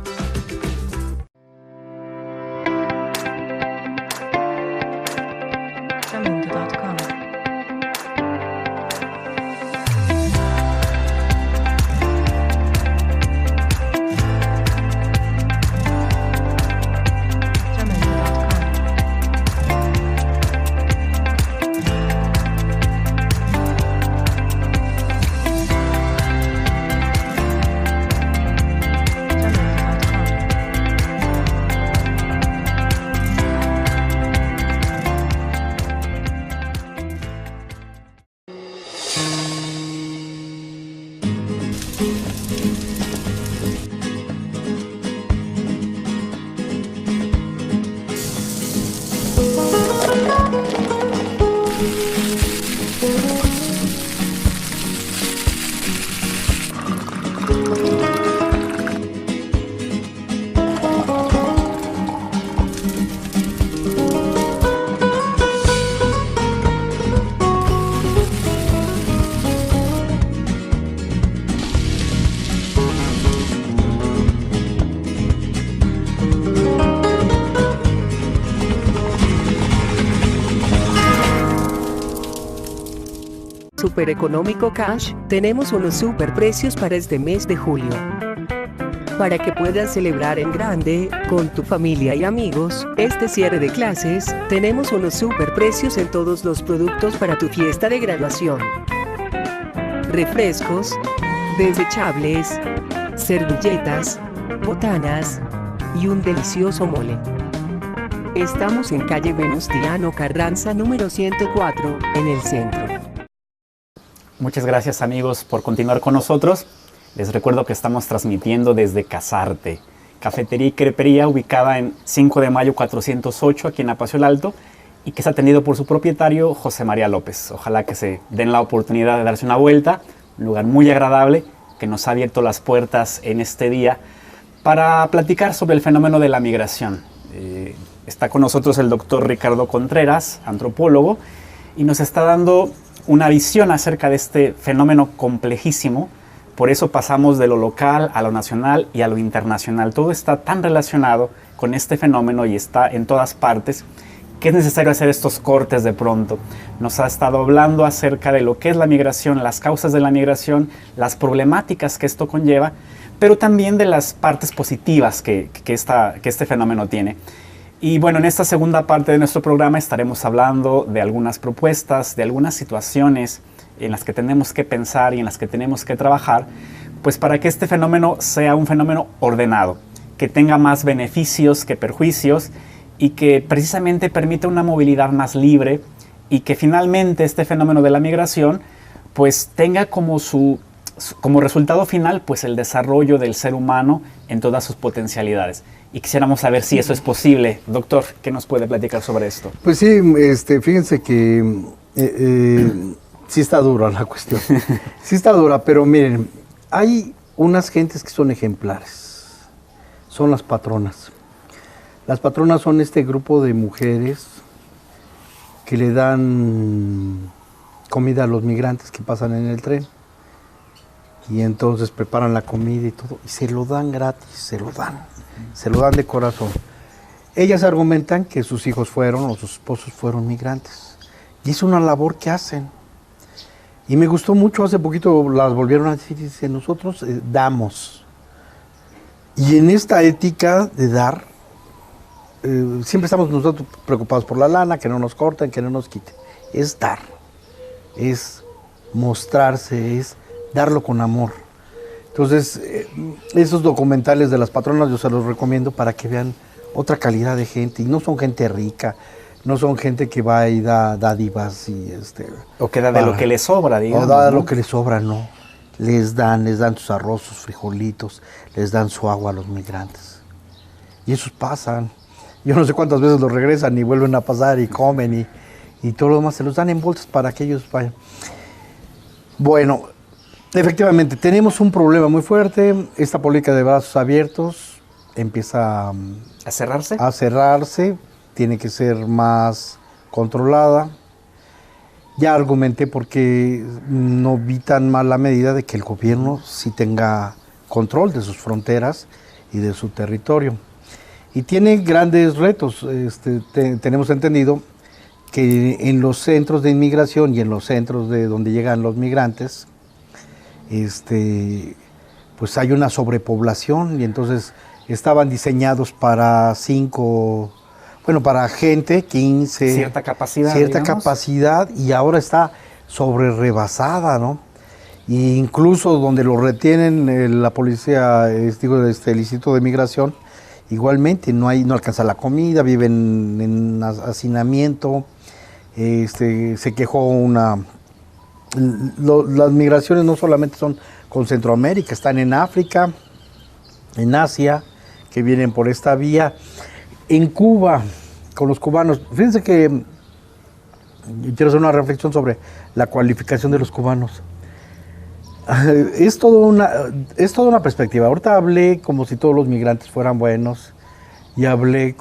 Super Económico Cash, tenemos unos super precios para este mes de julio. Para que puedas celebrar en grande, con tu familia y amigos, este cierre de clases, tenemos unos super precios en todos los productos para tu fiesta de graduación. Refrescos, desechables, servilletas, botanas y un delicioso mole. Estamos en calle Venustiano Carranza número 104, en el centro. Muchas gracias, amigos, por continuar con nosotros. Les recuerdo que estamos transmitiendo desde Casarte, cafetería y crepería ubicada en 5 de mayo 408 aquí en Apacio el Alto, y que es atendido por su propietario José María López. Ojalá que se den la oportunidad de darse una vuelta, un lugar muy agradable que nos ha abierto las puertas en este día para platicar sobre el fenómeno de la migración. Está con nosotros el doctor Ricardo Contreras, antropólogo, y nos está dando una visión acerca de este fenómeno complejísimo. Por eso pasamos de lo local a lo nacional y a lo internacional. Todo está tan relacionado con este fenómeno y está en todas partes que es necesario hacer estos cortes de pronto. Nos ha estado hablando acerca de lo que es la migración, las causas de la migración, las problemáticas que esto conlleva, pero también de las partes positivas que este fenómeno tiene. Y bueno, en esta segunda parte de nuestro programa estaremos hablando de algunas propuestas, de algunas situaciones en las que tenemos que pensar y en las que tenemos que trabajar, pues para que este fenómeno sea un fenómeno ordenado, que tenga más beneficios que perjuicios y que precisamente permita una movilidad más libre y que finalmente este fenómeno de la migración pues tenga como resultado final pues el desarrollo del ser humano en todas sus potencialidades. Y quisiéramos saber si eso es posible. Doctor, ¿qué nos puede platicar sobre esto? Pues sí, fíjense que sí está dura la cuestión. Sí está dura, pero miren, hay unas gentes que son ejemplares. Son las patronas. Las patronas son este grupo de mujeres que le dan comida a los migrantes que pasan en el tren. Y entonces preparan la comida y todo, y se lo dan gratis, se lo dan de corazón. Ellas argumentan que sus hijos fueron o sus esposos fueron migrantes. Y es una labor que hacen. Y me gustó mucho, hace poquito las volvieron a decir, dice, nosotros damos. Y en esta ética de dar, siempre estamos nosotros preocupados por la lana, que no nos corten, que no nos quiten. Es dar, es mostrarse, es darlo con amor. Entonces, esos documentales de las patronas yo se los recomiendo para que vean otra calidad de gente. Y no son gente rica, no son gente que va y da dádivas y o que da de lo que les sobra, digamos. O da de lo que les sobra, no. Les dan sus arroz, sus frijolitos, les dan su agua a los migrantes. Y esos pasan. Yo no sé cuántas veces los regresan y vuelven a pasar y comen y todo lo demás. Se los dan en bolsas para que ellos vayan. Bueno, efectivamente, tenemos un problema muy fuerte. Esta política de brazos abiertos empieza ¿a cerrarse? A cerrarse. Tiene que ser más controlada. Ya argumenté porque no vi tan mala medida de que el gobierno sí tenga control de sus fronteras y de su territorio. Y tiene grandes retos. Tenemos entendido que en los centros de inmigración y en los centros de donde llegan los migrantes, pues hay una sobrepoblación y entonces estaban diseñados para para gente, 15. Cierta capacidad, Cierta digamos. capacidad y ahora está sobre-rebasada, ¿no? E incluso donde lo retienen la policía, el Instituto de Migración, igualmente no alcanza la comida, viven en hacinamiento. Se quejó las migraciones no solamente son con Centroamérica, están en África, en Asia, que vienen por esta vía. En Cuba, con los cubanos, fíjense que quiero hacer una reflexión sobre la cualificación de los cubanos. Es toda una perspectiva. Ahorita hablé como si todos los migrantes fueran buenos y hablé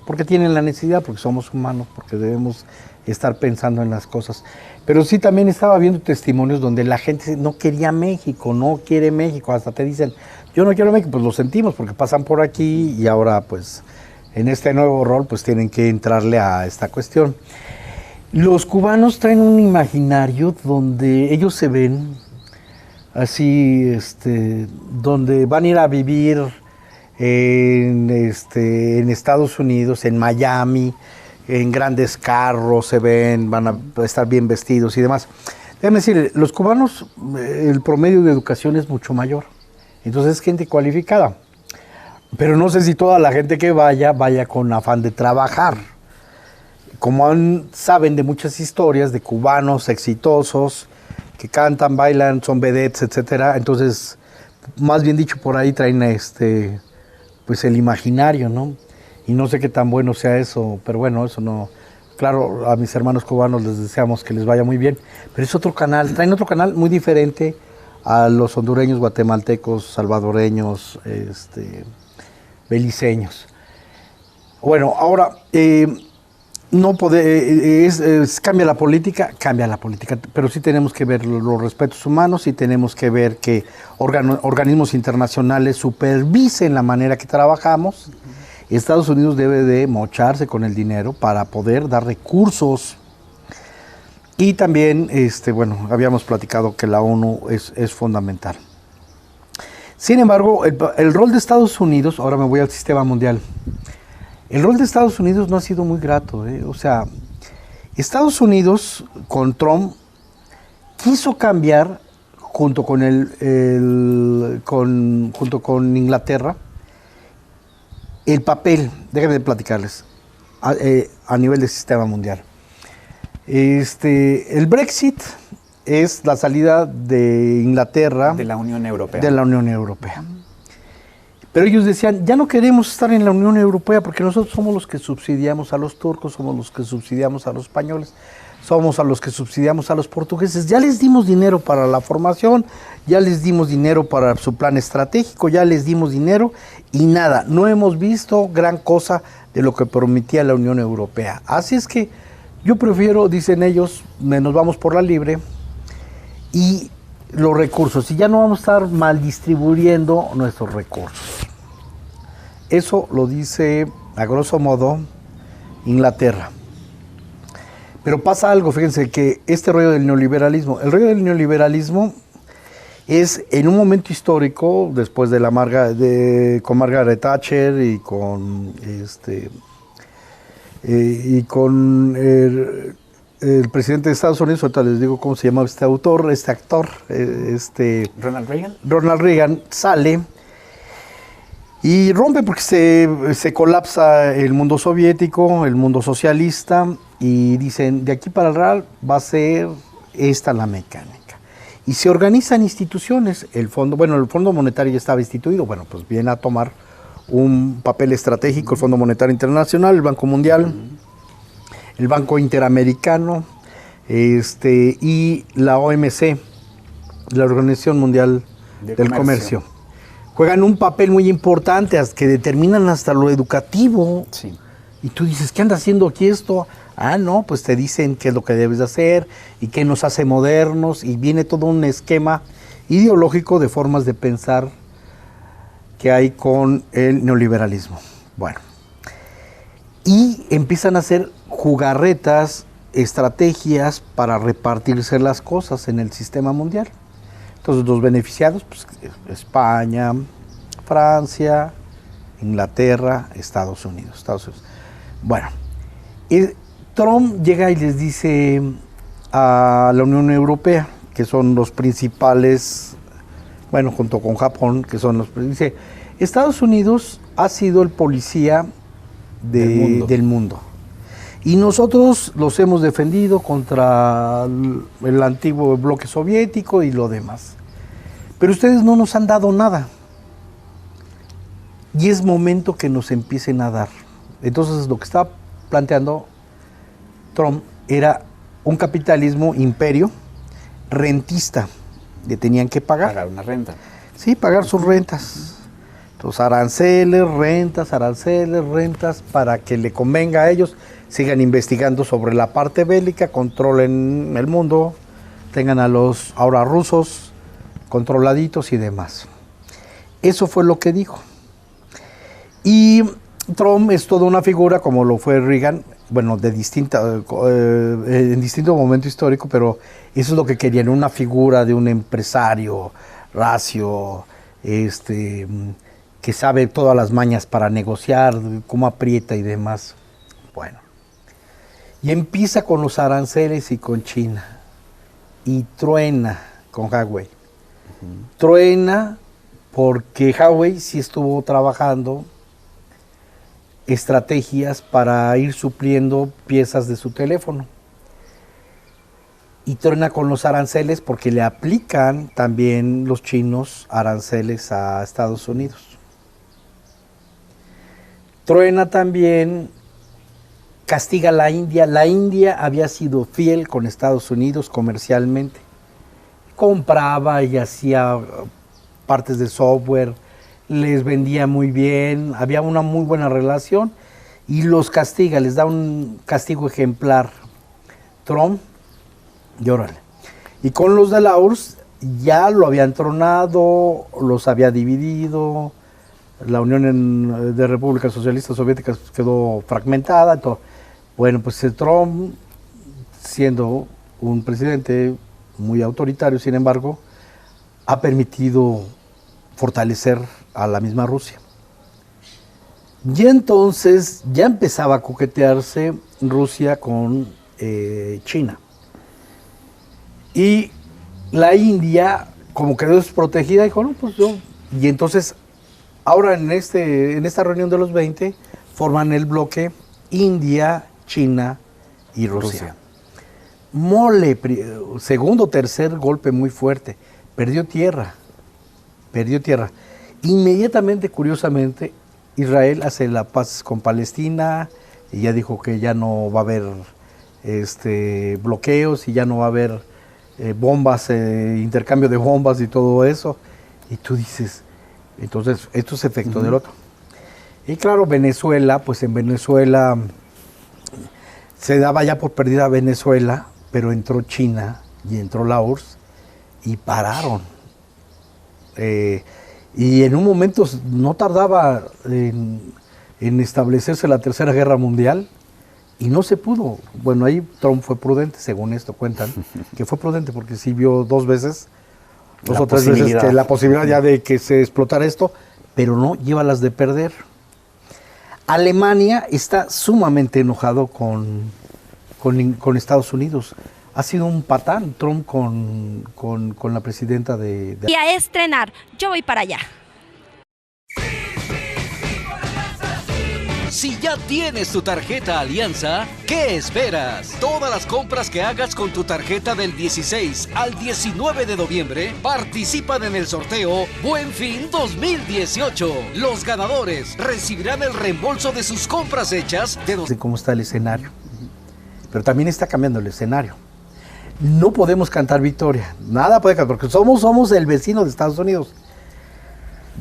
porque tienen la necesidad, porque somos humanos, porque debemos estar pensando en las cosas. Pero sí también estaba viendo testimonios donde la gente no quería México, no quiere México, hasta te dicen, yo no quiero México, pues lo sentimos porque pasan por aquí y ahora pues en este nuevo rol pues tienen que entrarle a esta cuestión. Los cubanos traen un imaginario donde ellos se ven así, donde van a ir a vivir en Estados Unidos, en Miami, en grandes carros se ven, van a estar bien vestidos y demás. Déjame decir, los cubanos, el promedio de educación es mucho mayor, entonces es gente cualificada. Pero no sé si toda la gente que vaya con afán de trabajar. Como saben de muchas historias de cubanos exitosos que cantan, bailan, son vedettes, etcétera. Entonces, más bien dicho, por ahí traen pues el imaginario, ¿no? Y no sé qué tan bueno sea eso, pero bueno, eso no. Claro, a mis hermanos cubanos les deseamos que les vaya muy bien, pero es otro canal, traen otro canal muy diferente a los hondureños, guatemaltecos, salvadoreños, beliceños. Bueno, ahora, no cambia la política, pero sí tenemos que ver los respetos humanos y tenemos que ver que organismos internacionales supervisen la manera que trabajamos. Estados Unidos debe de mocharse con el dinero para poder dar recursos. Y también, habíamos platicado que la ONU es fundamental. Sin embargo, el rol de Estados Unidos, ahora me voy al sistema mundial, el rol de Estados Unidos no ha sido muy grato. O sea, Estados Unidos con Trump quiso cambiar, junto con Inglaterra, el papel, déjenme platicarles, a nivel del sistema mundial. El Brexit es la salida de Inglaterra de la Unión Europea. Pero ellos decían, ya no queremos estar en la Unión Europea porque nosotros somos los que subsidiamos a los turcos, somos los que subsidiamos a los españoles, somos a los que subsidiamos a los portugueses. Ya les dimos dinero para la formación, ya les dimos dinero para su plan estratégico, ya les dimos dinero y nada, no hemos visto gran cosa de lo que prometía la Unión Europea. Así es que yo prefiero, dicen ellos, nos vamos por la libre y los recursos, y ya no vamos a estar mal distribuyendo nuestros recursos. Eso lo dice, a grosso modo, Inglaterra. Pero pasa algo, fíjense, que este rollo del neoliberalismo, el rollo del neoliberalismo es en un momento histórico, después de con Margaret Thatcher y con el presidente de Estados Unidos, ahorita les digo cómo se llama este actor, Ronald Reagan, sale y rompe porque se colapsa el mundo soviético, el mundo socialista, y dicen, de aquí para allá va a ser esta la mecánica. Y se organizan instituciones, el Fondo Monetario ya estaba instituido, pues viene a tomar un papel estratégico el Fondo Monetario Internacional, el Banco Mundial, el Banco Interamericano, y la OMC, la Organización Mundial del Comercio. Juegan un papel muy importante, que determinan hasta lo educativo. Sí. Y tú dices, ¿qué anda haciendo aquí esto? No, pues te dicen qué es lo que debes de hacer y qué nos hace modernos, y viene todo un esquema ideológico de formas de pensar que hay con el neoliberalismo. Bueno, y empiezan a hacer jugarretas, estrategias para repartirse las cosas en el sistema mundial. Entonces los beneficiados, pues España, Francia, Inglaterra, Estados Unidos. Bueno, Trump llega y les dice a la Unión Europea, que son los principales, junto con Japón, que son dice, Estados Unidos ha sido el policía del mundo. Y nosotros los hemos defendido contra el antiguo bloque soviético y lo demás. Pero ustedes no nos han dado nada. Y es momento que nos empiecen a dar. Entonces lo que estaba planteando Trump era un capitalismo imperio rentista. Le tenían que pagar. Pagar una renta. Sí, pagar sus rentas. Entonces aranceles, rentas, para que le convenga a ellos, sigan investigando sobre la parte bélica, controlen el mundo, tengan a los ahora rusos controladitos y demás. Eso fue lo que dijo. Y Trump es toda una figura, como lo fue Reagan, en distinto momento histórico, pero eso es lo que querían, una figura de un empresario racio, que sabe todas las mañas para negociar, cómo aprieta y demás. Bueno, y empieza con los aranceles y con China, y truena con Huawei. Truena porque Huawei sí estuvo trabajando estrategias para ir supliendo piezas de su teléfono. Y truena con los aranceles porque le aplican también los chinos aranceles a Estados Unidos. Truena también, castiga a la India. La India había sido fiel con Estados Unidos comercialmente. Compraba y hacía partes de software, les vendía muy bien, había una muy buena relación, y los castiga, les da un castigo ejemplar. Trump, y órale. Y con los de la URSS ya lo habían tronado, los había dividido, la Unión de Repúblicas Socialistas Soviéticas quedó fragmentada. Todo. Bueno, pues Trump, siendo un presidente muy autoritario, sin embargo, ha permitido fortalecer a la misma Rusia. Y entonces ya empezaba a coquetearse Rusia con China. Y la India, como quedó desprotegida, dijo, no, pues yo. Y entonces, ahora en esta reunión de los 20, forman el bloque India, China y Rusia. Mole, segundo, tercer golpe muy fuerte. Perdió tierra. Inmediatamente, curiosamente, Israel hace la paz con Palestina y ya dijo que ya no va a haber bloqueos y ya no va a haber bombas, intercambio de bombas y todo eso. Y tú dices, entonces, esto es efecto del otro. Y claro, Venezuela, pues en Venezuela se daba ya por perdida Venezuela, pero entró China y entró la URSS y pararon. Y en un momento no tardaba en establecerse la Tercera Guerra Mundial y no se pudo. Bueno, ahí Trump fue prudente, según esto cuentan, que fue prudente porque sí vio dos o tres veces que la posibilidad ya de que se explotara esto, pero no, lleva las de perder. Alemania está sumamente enojado con Estados Unidos. Ha sido un patán Trump con la presidenta de... Y a estrenar, yo voy para allá. Si ya tienes tu tarjeta Alianza, ¿qué esperas? Todas las compras que hagas con tu tarjeta del 16 al 19 de noviembre participan en el sorteo Buen Fin 2018. Los ganadores recibirán el reembolso de sus compras hechas de cómo está el escenario. Pero también está cambiando el escenario. No podemos cantar victoria. Nada puede cantar, porque somos el vecino de Estados Unidos.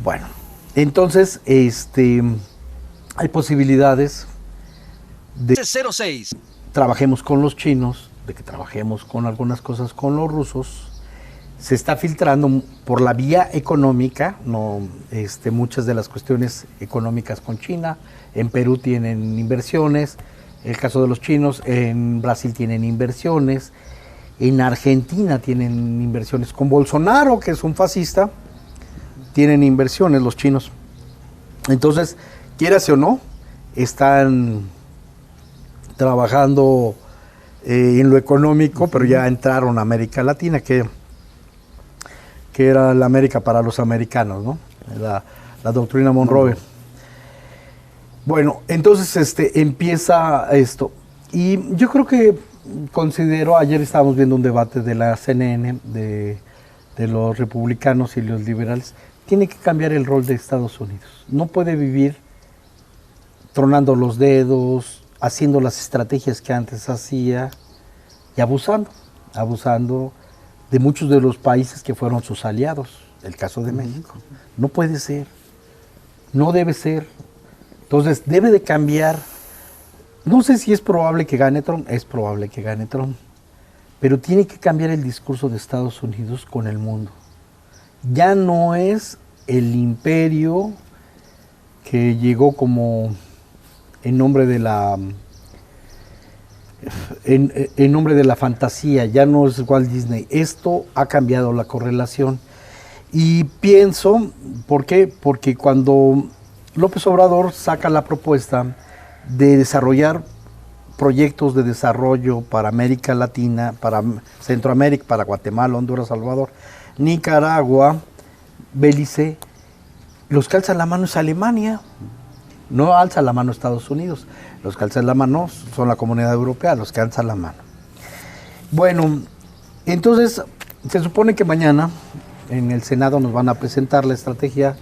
Bueno, entonces, hay posibilidades de 06. Trabajemos con los chinos, de que trabajemos con algunas cosas con los rusos. Se está filtrando por la vía económica, no, muchas de las cuestiones económicas con China. En Perú tienen inversiones, el caso de los chinos, en Brasil tienen inversiones, en Argentina tienen inversiones. Con Bolsonaro, que es un fascista, tienen inversiones los chinos. Entonces, quieras o no, están trabajando en lo económico, pero ya entraron a América Latina, que era la América para los americanos, ¿no? La doctrina Monroe. Bueno, entonces empieza esto. Y yo creo que ayer estábamos viendo un debate de la CNN, de los republicanos y los liberales. Tiene que cambiar el rol de Estados Unidos. No puede vivir tronando los dedos, haciendo las estrategias que antes hacía y abusando de muchos de los países que fueron sus aliados. El caso de México. No puede ser, no debe ser. Entonces debe de cambiar. No sé si es probable que gane Trump, es probable que gane Trump, pero tiene que cambiar el discurso de Estados Unidos con el mundo. Ya no es el imperio que llegó como en nombre de la fantasía, ya no es Walt Disney. Esto ha cambiado la correlación. Y pienso, ¿por qué? Porque cuando López Obrador saca la propuesta de desarrollar proyectos de desarrollo para América Latina, para Centroamérica, para Guatemala, Honduras, Salvador, Nicaragua, Belice, los que alzan la mano es Alemania, no alza la mano Estados Unidos, los que alzan la mano son la Comunidad Europea, los que alzan la mano. Bueno, entonces se supone que mañana en el Senado nos van a presentar la estrategia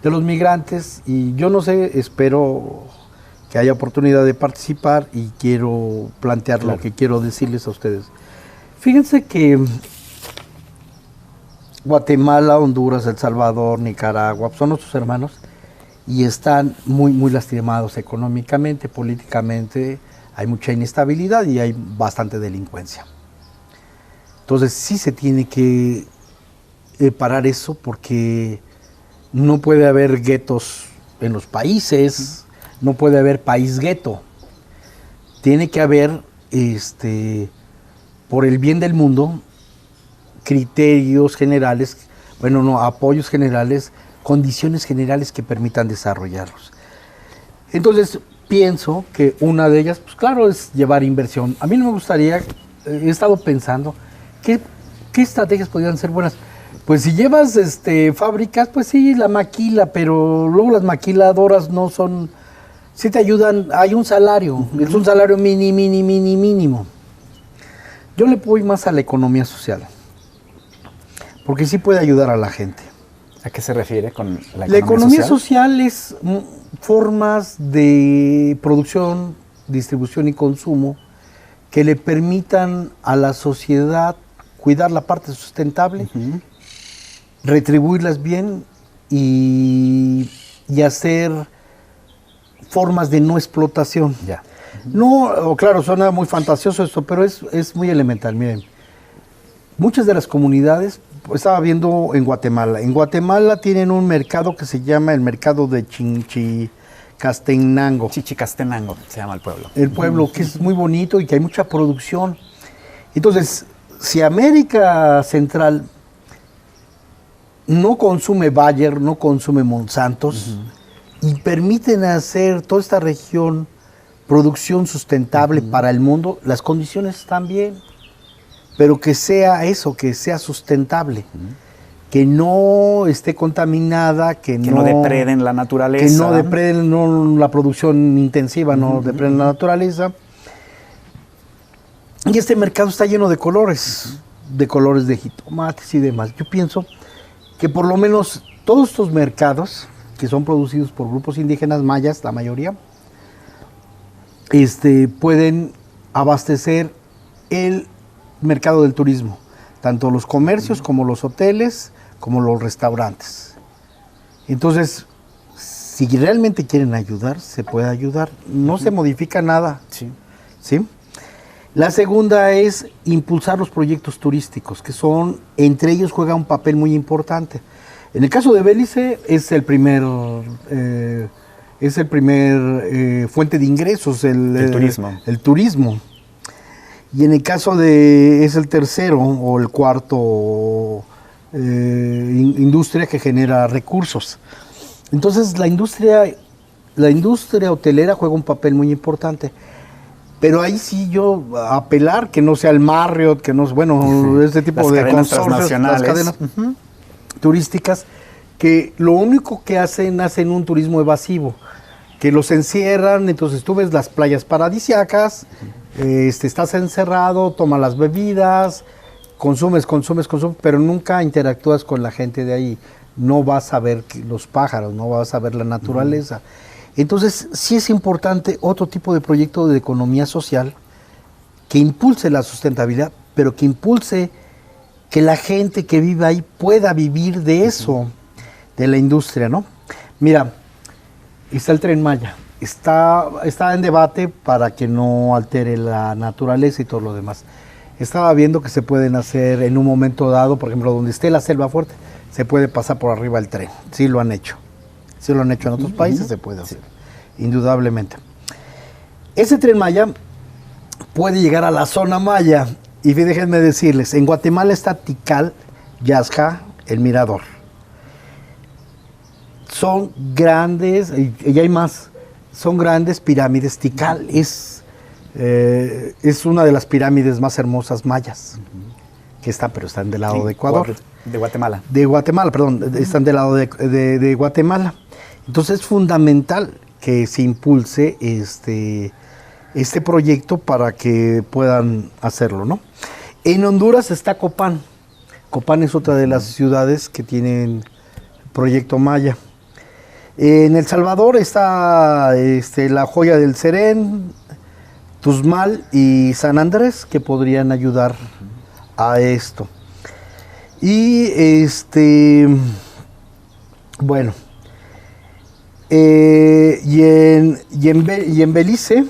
de los migrantes y yo no sé, espero que haya oportunidad de participar y quiero plantear lo que quiero decirles a ustedes. Fíjense que Guatemala, Honduras, El Salvador, Nicaragua, son nuestros hermanos y están muy, muy lastimados económicamente, políticamente, hay mucha inestabilidad y hay bastante delincuencia. Entonces sí se tiene que parar eso porque no puede haber guetos en los países, no puede haber país gueto. Tiene que haber, por el bien del mundo, criterios generales, apoyos generales, condiciones generales que permitan desarrollarlos. Entonces, pienso que una de ellas, pues claro, es llevar inversión. A mí no me gustaría, he estado pensando, ¿qué estrategias podrían ser buenas? Pues si llevas fábricas, pues sí, la maquila, pero luego las maquiladoras no son, sí te ayudan, hay un salario, es un salario mínimo. Yo le voy más a la economía social, porque sí puede ayudar a la gente. ¿A qué se refiere con la economía social? La economía social es formas de producción, distribución y consumo que le permitan a la sociedad cuidar la parte sustentable, retribuirlas bien y hacer formas de no explotación. Ya. No, claro, suena muy fantasioso esto, pero es muy elemental. Miren, muchas de las comunidades, estaba viendo en Guatemala. En Guatemala tienen un mercado que se llama el mercado de Chichicastenango. Chichicastenango se llama el pueblo. El pueblo, que es muy bonito y que hay mucha producción. Entonces, si América Central no consume Bayer, no consume Monsantos, y permiten hacer toda esta región producción sustentable para el mundo, las condiciones están bien. Pero que sea eso, que sea sustentable, que no esté contaminada, que no depreden la naturaleza. Que no depreden la producción intensiva, no depreden la naturaleza. Y este mercado está lleno de colores de jitomates y demás. Yo pienso que por lo menos todos estos mercados, que son producidos por grupos indígenas mayas, la mayoría, pueden abastecer el mercado del turismo, tanto los comercios como los hoteles, como los restaurantes. Entonces, si realmente quieren ayudar, se puede ayudar. No se modifica nada. ¿Sí? La segunda es impulsar los proyectos turísticos, que son, entre ellos juega un papel muy importante. En el caso de Bélice es el primer fuente de ingresos, el turismo. El turismo. Y en el caso es el tercero o el cuarto industria que genera recursos. Entonces la industria hotelera juega un papel muy importante. Pero ahí sí yo apelar que no sea el Marriott, que no es, este tipo de consorcios, las cadenas turísticas, que lo único que hacen un turismo evasivo, que los encierran. Entonces tú ves las playas paradisíacas, estás encerrado, tomas las bebidas, consumes, pero nunca interactúas con la gente de ahí. No vas a ver los pájaros, no vas a ver la naturaleza. Entonces sí es importante otro tipo de proyecto de economía social que impulse la sustentabilidad, pero que impulse que la gente que vive ahí pueda vivir de eso, de la industria, ¿no? Mira, está el Tren Maya. Está en debate para que no altere la naturaleza y todo lo demás. Estaba viendo que se pueden hacer en un momento dado, por ejemplo, donde esté la selva fuerte, se puede pasar por arriba el tren. Sí lo han hecho. Sí lo han hecho en otros países, se puede hacer, indudablemente. Ese Tren Maya puede llegar a la zona maya. Y déjenme decirles, en Guatemala está Tikal, Yaxha, el Mirador. Son grandes, y hay más, son grandes pirámides. Tikal es una de las pirámides más hermosas mayas, pero están del lado de Ecuador. De Guatemala. De Guatemala, perdón, están del lado de Guatemala. Entonces es fundamental que se impulse este proyecto para que puedan hacerlo, ¿no? En Honduras está Copán. Copán es otra de las ciudades que tienen proyecto Maya. En El Salvador está la Joya del Serén, Tuzmal y San Andrés, que podrían ayudar a esto. Y Y en Belice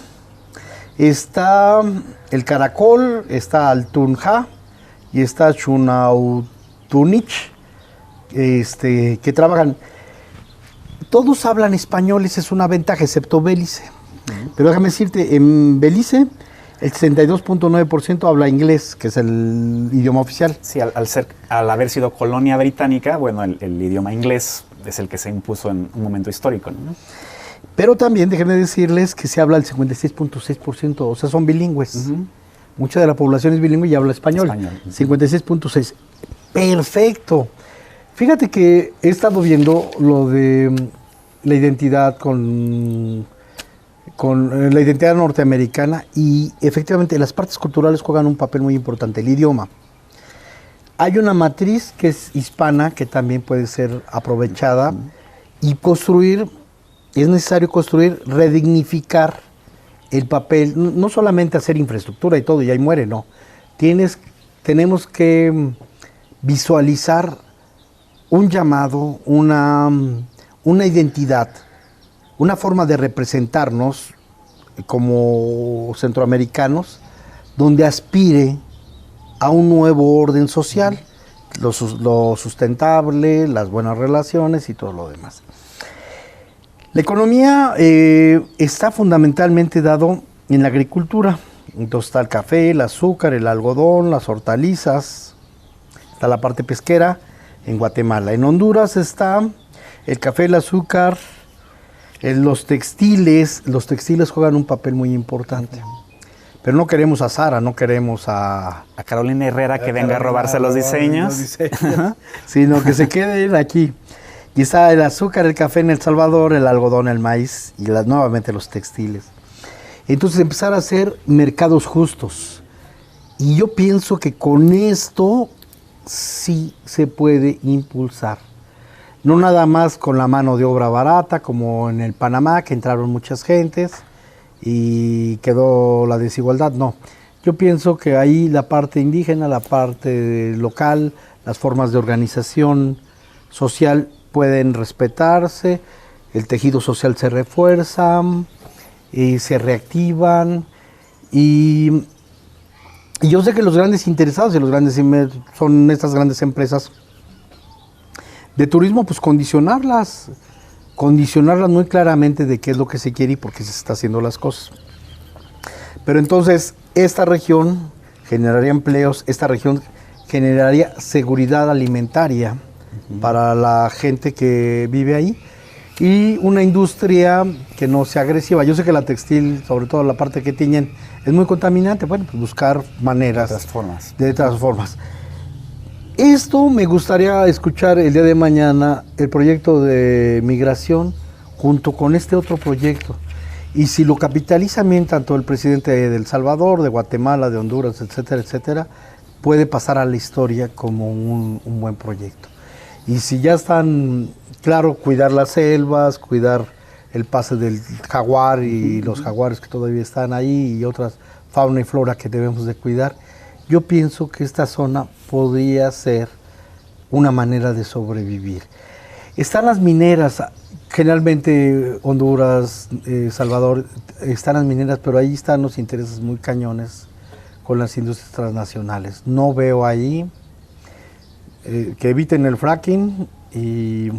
está el caracol, está el tunja y está Chunautunich, que trabajan. Todos hablan español, esa es una ventaja, excepto Belice. Pero déjame decirte, en Belice el 62.9% habla inglés, que es el idioma oficial. Sí, al haber sido colonia británica, bueno, el idioma inglés es el que se impuso en un momento histórico, ¿no? Pero también déjenme decirles que se habla el 56.6%, o sea, son bilingües. Mucha de la población es bilingüe y habla español. 56.6%. Perfecto. Fíjate que he estado viendo lo de la identidad con la identidad norteamericana y efectivamente las partes culturales juegan un papel muy importante, el idioma. Hay una matriz que es hispana que también puede ser aprovechada y es necesario construir, redignificar el papel, no solamente hacer infraestructura y todo, y ahí muere, no. Tenemos que visualizar un llamado, una identidad, una forma de representarnos como centroamericanos, donde aspire a un nuevo orden social, lo sustentable, las buenas relaciones y todo lo demás. La economía está fundamentalmente dado en la agricultura. Entonces está el café, el azúcar, el algodón, las hortalizas, está la parte pesquera en Guatemala. En Honduras está el café, el azúcar, los textiles juegan un papel muy importante. Pero no queremos a Sara, no queremos a Carolina Herrera que venga a robarse los diseños. Sino que se queden aquí. Y está el azúcar, el café en El Salvador, el algodón, el maíz y nuevamente los textiles. Entonces empezar a hacer mercados justos. Y yo pienso que con esto sí se puede impulsar. No nada más con la mano de obra barata, como en el Panamá, que entraron muchas gentes y quedó la desigualdad, no. Yo pienso que ahí la parte indígena, la parte local, las formas de organización social pueden respetarse, el tejido social se refuerza y se reactivan y yo sé que los grandes interesados y son estas grandes empresas de turismo, pues condicionarlas muy claramente de qué es lo que se quiere y por qué se está haciendo las cosas. Pero entonces esta región generaría empleos, esta región generaría seguridad alimentaria para la gente que vive ahí y una industria que no sea agresiva. Yo sé que la textil, sobre todo la parte que tiñen, es muy contaminante. Bueno, pues buscar maneras de otras formas. Esto me gustaría escuchar el día de mañana, el proyecto de migración junto con este otro proyecto. Y si lo capitalizan bien tanto el presidente de El Salvador, de Guatemala, de Honduras, etcétera, etcétera, puede pasar a la historia como un buen proyecto. Y si ya están, claro, cuidar las selvas, cuidar el pase del jaguar y los jaguares que todavía están ahí y otras fauna y flora que debemos de cuidar, yo pienso que esta zona podría ser una manera de sobrevivir. Están las mineras, generalmente Honduras, Salvador, están las mineras, pero ahí están los intereses muy cañones con las industrias transnacionales. No veo ahí que eviten el fracking y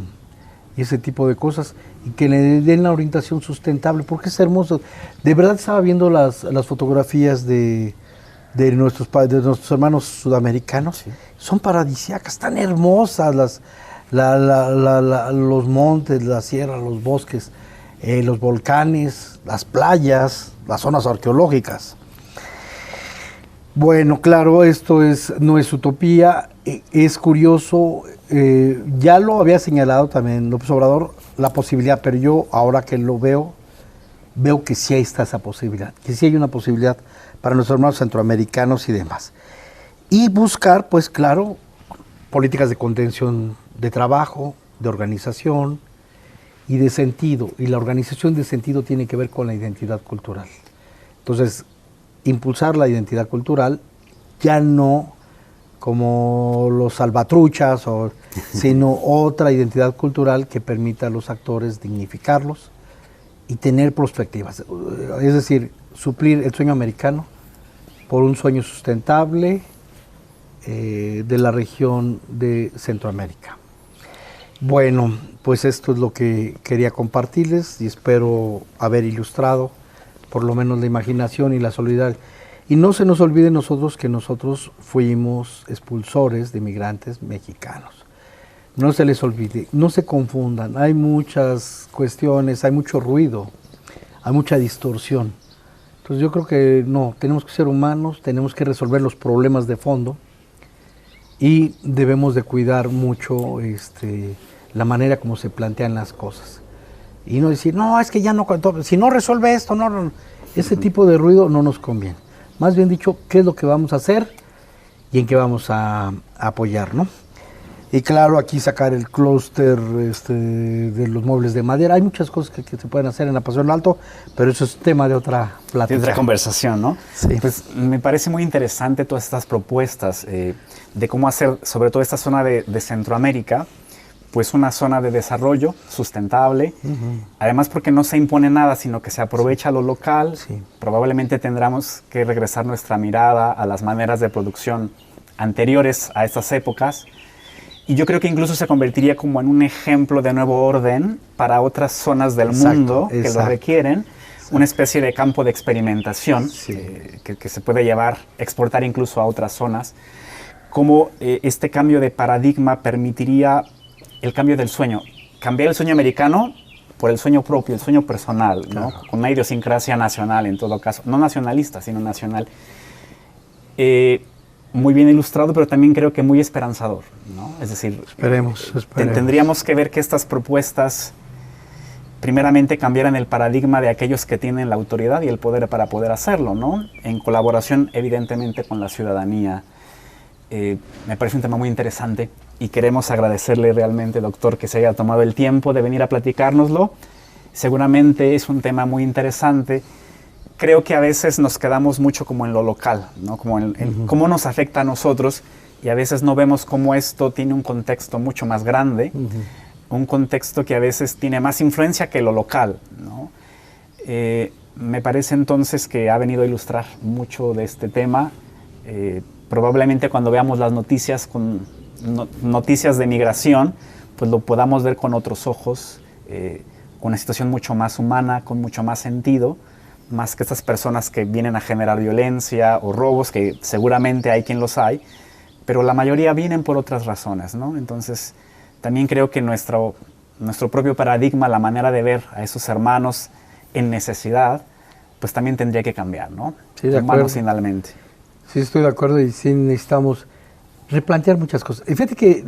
ese tipo de cosas y que le den la orientación sustentable, porque es hermoso. De verdad estaba viendo las fotografías de nuestros hermanos sudamericanos, sí. Son paradisíacas, tan hermosas los montes, la sierra, los bosques, los volcanes, las playas, las zonas arqueológicas. Bueno, claro, esto no es utopía, es curioso, ya lo había señalado también López Obrador, la posibilidad, pero yo ahora que lo veo que sí está esa posibilidad, que sí hay una posibilidad para nuestros hermanos centroamericanos y demás. Y buscar, pues claro, políticas de contención de trabajo, de organización y de sentido. Y la organización de sentido tiene que ver con la identidad cultural. Entonces, impulsar la identidad cultural ya no como los salvatruchas, sino otra identidad cultural que permita a los actores dignificarlos y tener perspectivas. Es decir, suplir el sueño americano por un sueño sustentable de la región de Centroamérica. Bueno, pues esto es lo que quería compartirles y espero haber ilustrado por lo menos la imaginación y la solidaridad. Y no se nos olvide nosotros que nosotros fuimos expulsores de migrantes mexicanos. No se les olvide, no se confundan, hay muchas cuestiones, hay mucho ruido, hay mucha distorsión. Entonces yo creo que no, tenemos que ser humanos, tenemos que resolver los problemas de fondo y debemos de cuidar mucho la manera como se plantean las cosas. Y no decir, no, es que ya no, si no resuelve esto, no, ese tipo de ruido no nos conviene. Más bien dicho, qué es lo que vamos a hacer y en qué vamos a apoyar, ¿no? Y claro, aquí sacar el clúster de los muebles de madera. Hay muchas cosas que se pueden hacer en la Paseo del Alto, pero eso es tema de otra plática. De otra conversación, ¿no? Sí. Pues me parece muy interesante todas estas propuestas de cómo hacer, sobre todo esta zona de Centroamérica, pues una zona de desarrollo sustentable, además porque no se impone nada, sino que se aprovecha lo local. Sí. Probablemente tendremos que regresar nuestra mirada a las maneras de producción anteriores a estas épocas, y yo creo que incluso se convertiría como en un ejemplo de nuevo orden para otras zonas del mundo que lo requieren, una especie de campo de experimentación que se puede llevar, exportar incluso a otras zonas, como este cambio de paradigma permitiría el cambio del sueño, cambiar el sueño americano por el sueño propio, el sueño personal, ¿no? Con una idiosincrasia nacional en todo caso, no nacionalista, sino nacional. Muy bien ilustrado, pero también creo que muy esperanzador, ¿no? Es decir, esperemos. Tendríamos que ver que estas propuestas primeramente cambiaran el paradigma de aquellos que tienen la autoridad y el poder para poder hacerlo, ¿no? En colaboración evidentemente con la ciudadanía. Me parece un tema muy interesante y queremos agradecerle realmente, doctor, que se haya tomado el tiempo de venir a platicárnoslo. Seguramente es un tema muy interesante. Creo que a veces nos quedamos mucho como en lo local, ¿no? Como en cómo nos afecta a nosotros, y a veces no vemos cómo esto tiene un contexto mucho más grande, un contexto que a veces tiene más influencia que lo local, ¿no? Me parece entonces que ha venido a ilustrar mucho de este tema. Probablemente cuando veamos las noticias noticias de migración, pues lo podamos ver con otros ojos, con una situación mucho más humana, con mucho más sentido, más que estas personas que vienen a generar violencia o robos, que seguramente hay quien los hay, pero la mayoría vienen por otras razones, ¿no? Entonces, también creo que nuestro propio paradigma, la manera de ver a esos hermanos en necesidad, pues también tendría que cambiar, ¿no? Sí, de acuerdo. Humanos finalmente. Sí, estoy de acuerdo y sí necesitamos replantear muchas cosas. Y fíjate que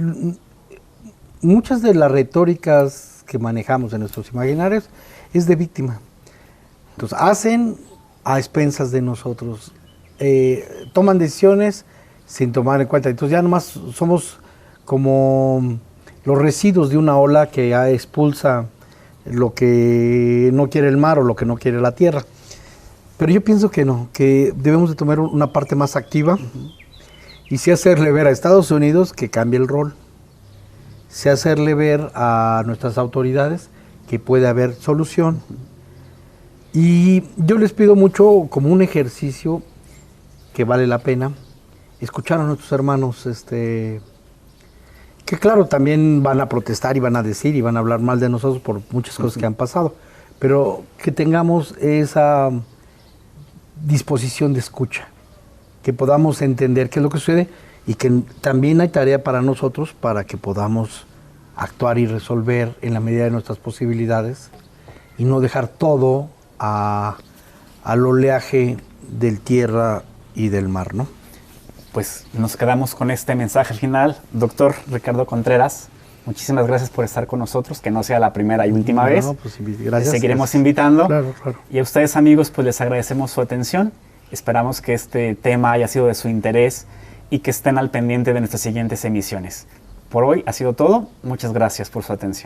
muchas de las retóricas que manejamos en nuestros imaginarios es de víctima. Entonces, hacen a expensas de nosotros, toman decisiones sin tomar en cuenta. Entonces, ya nomás somos como los residuos de una ola que ya expulsa lo que no quiere el mar o lo que no quiere la tierra. Pero yo pienso que no, que debemos de tomar una parte más activa y sí hacerle ver a Estados Unidos que cambie el rol, sí hacerle ver a nuestras autoridades que puede haber solución. Y yo les pido mucho, como un ejercicio que vale la pena, escuchar a nuestros hermanos, que claro, también van a protestar y van a decir y van a hablar mal de nosotros por muchas cosas que han pasado, pero que tengamos esa disposición de escucha, que podamos entender qué es lo que sucede y que también hay tarea para nosotros para que podamos actuar y resolver en la medida de nuestras posibilidades y no dejar todo al oleaje del tierra y del mar, ¿no? Pues nos quedamos con este mensaje final. Doctor Ricardo Contreras, muchísimas gracias por estar con nosotros, que no sea la primera y última vez. Pues, gracias. Seguiremos invitando. Claro, claro. Y a ustedes, amigos, pues les agradecemos su atención. Esperamos que este tema haya sido de su interés y que estén al pendiente de nuestras siguientes emisiones. Por hoy ha sido todo. Muchas gracias por su atención.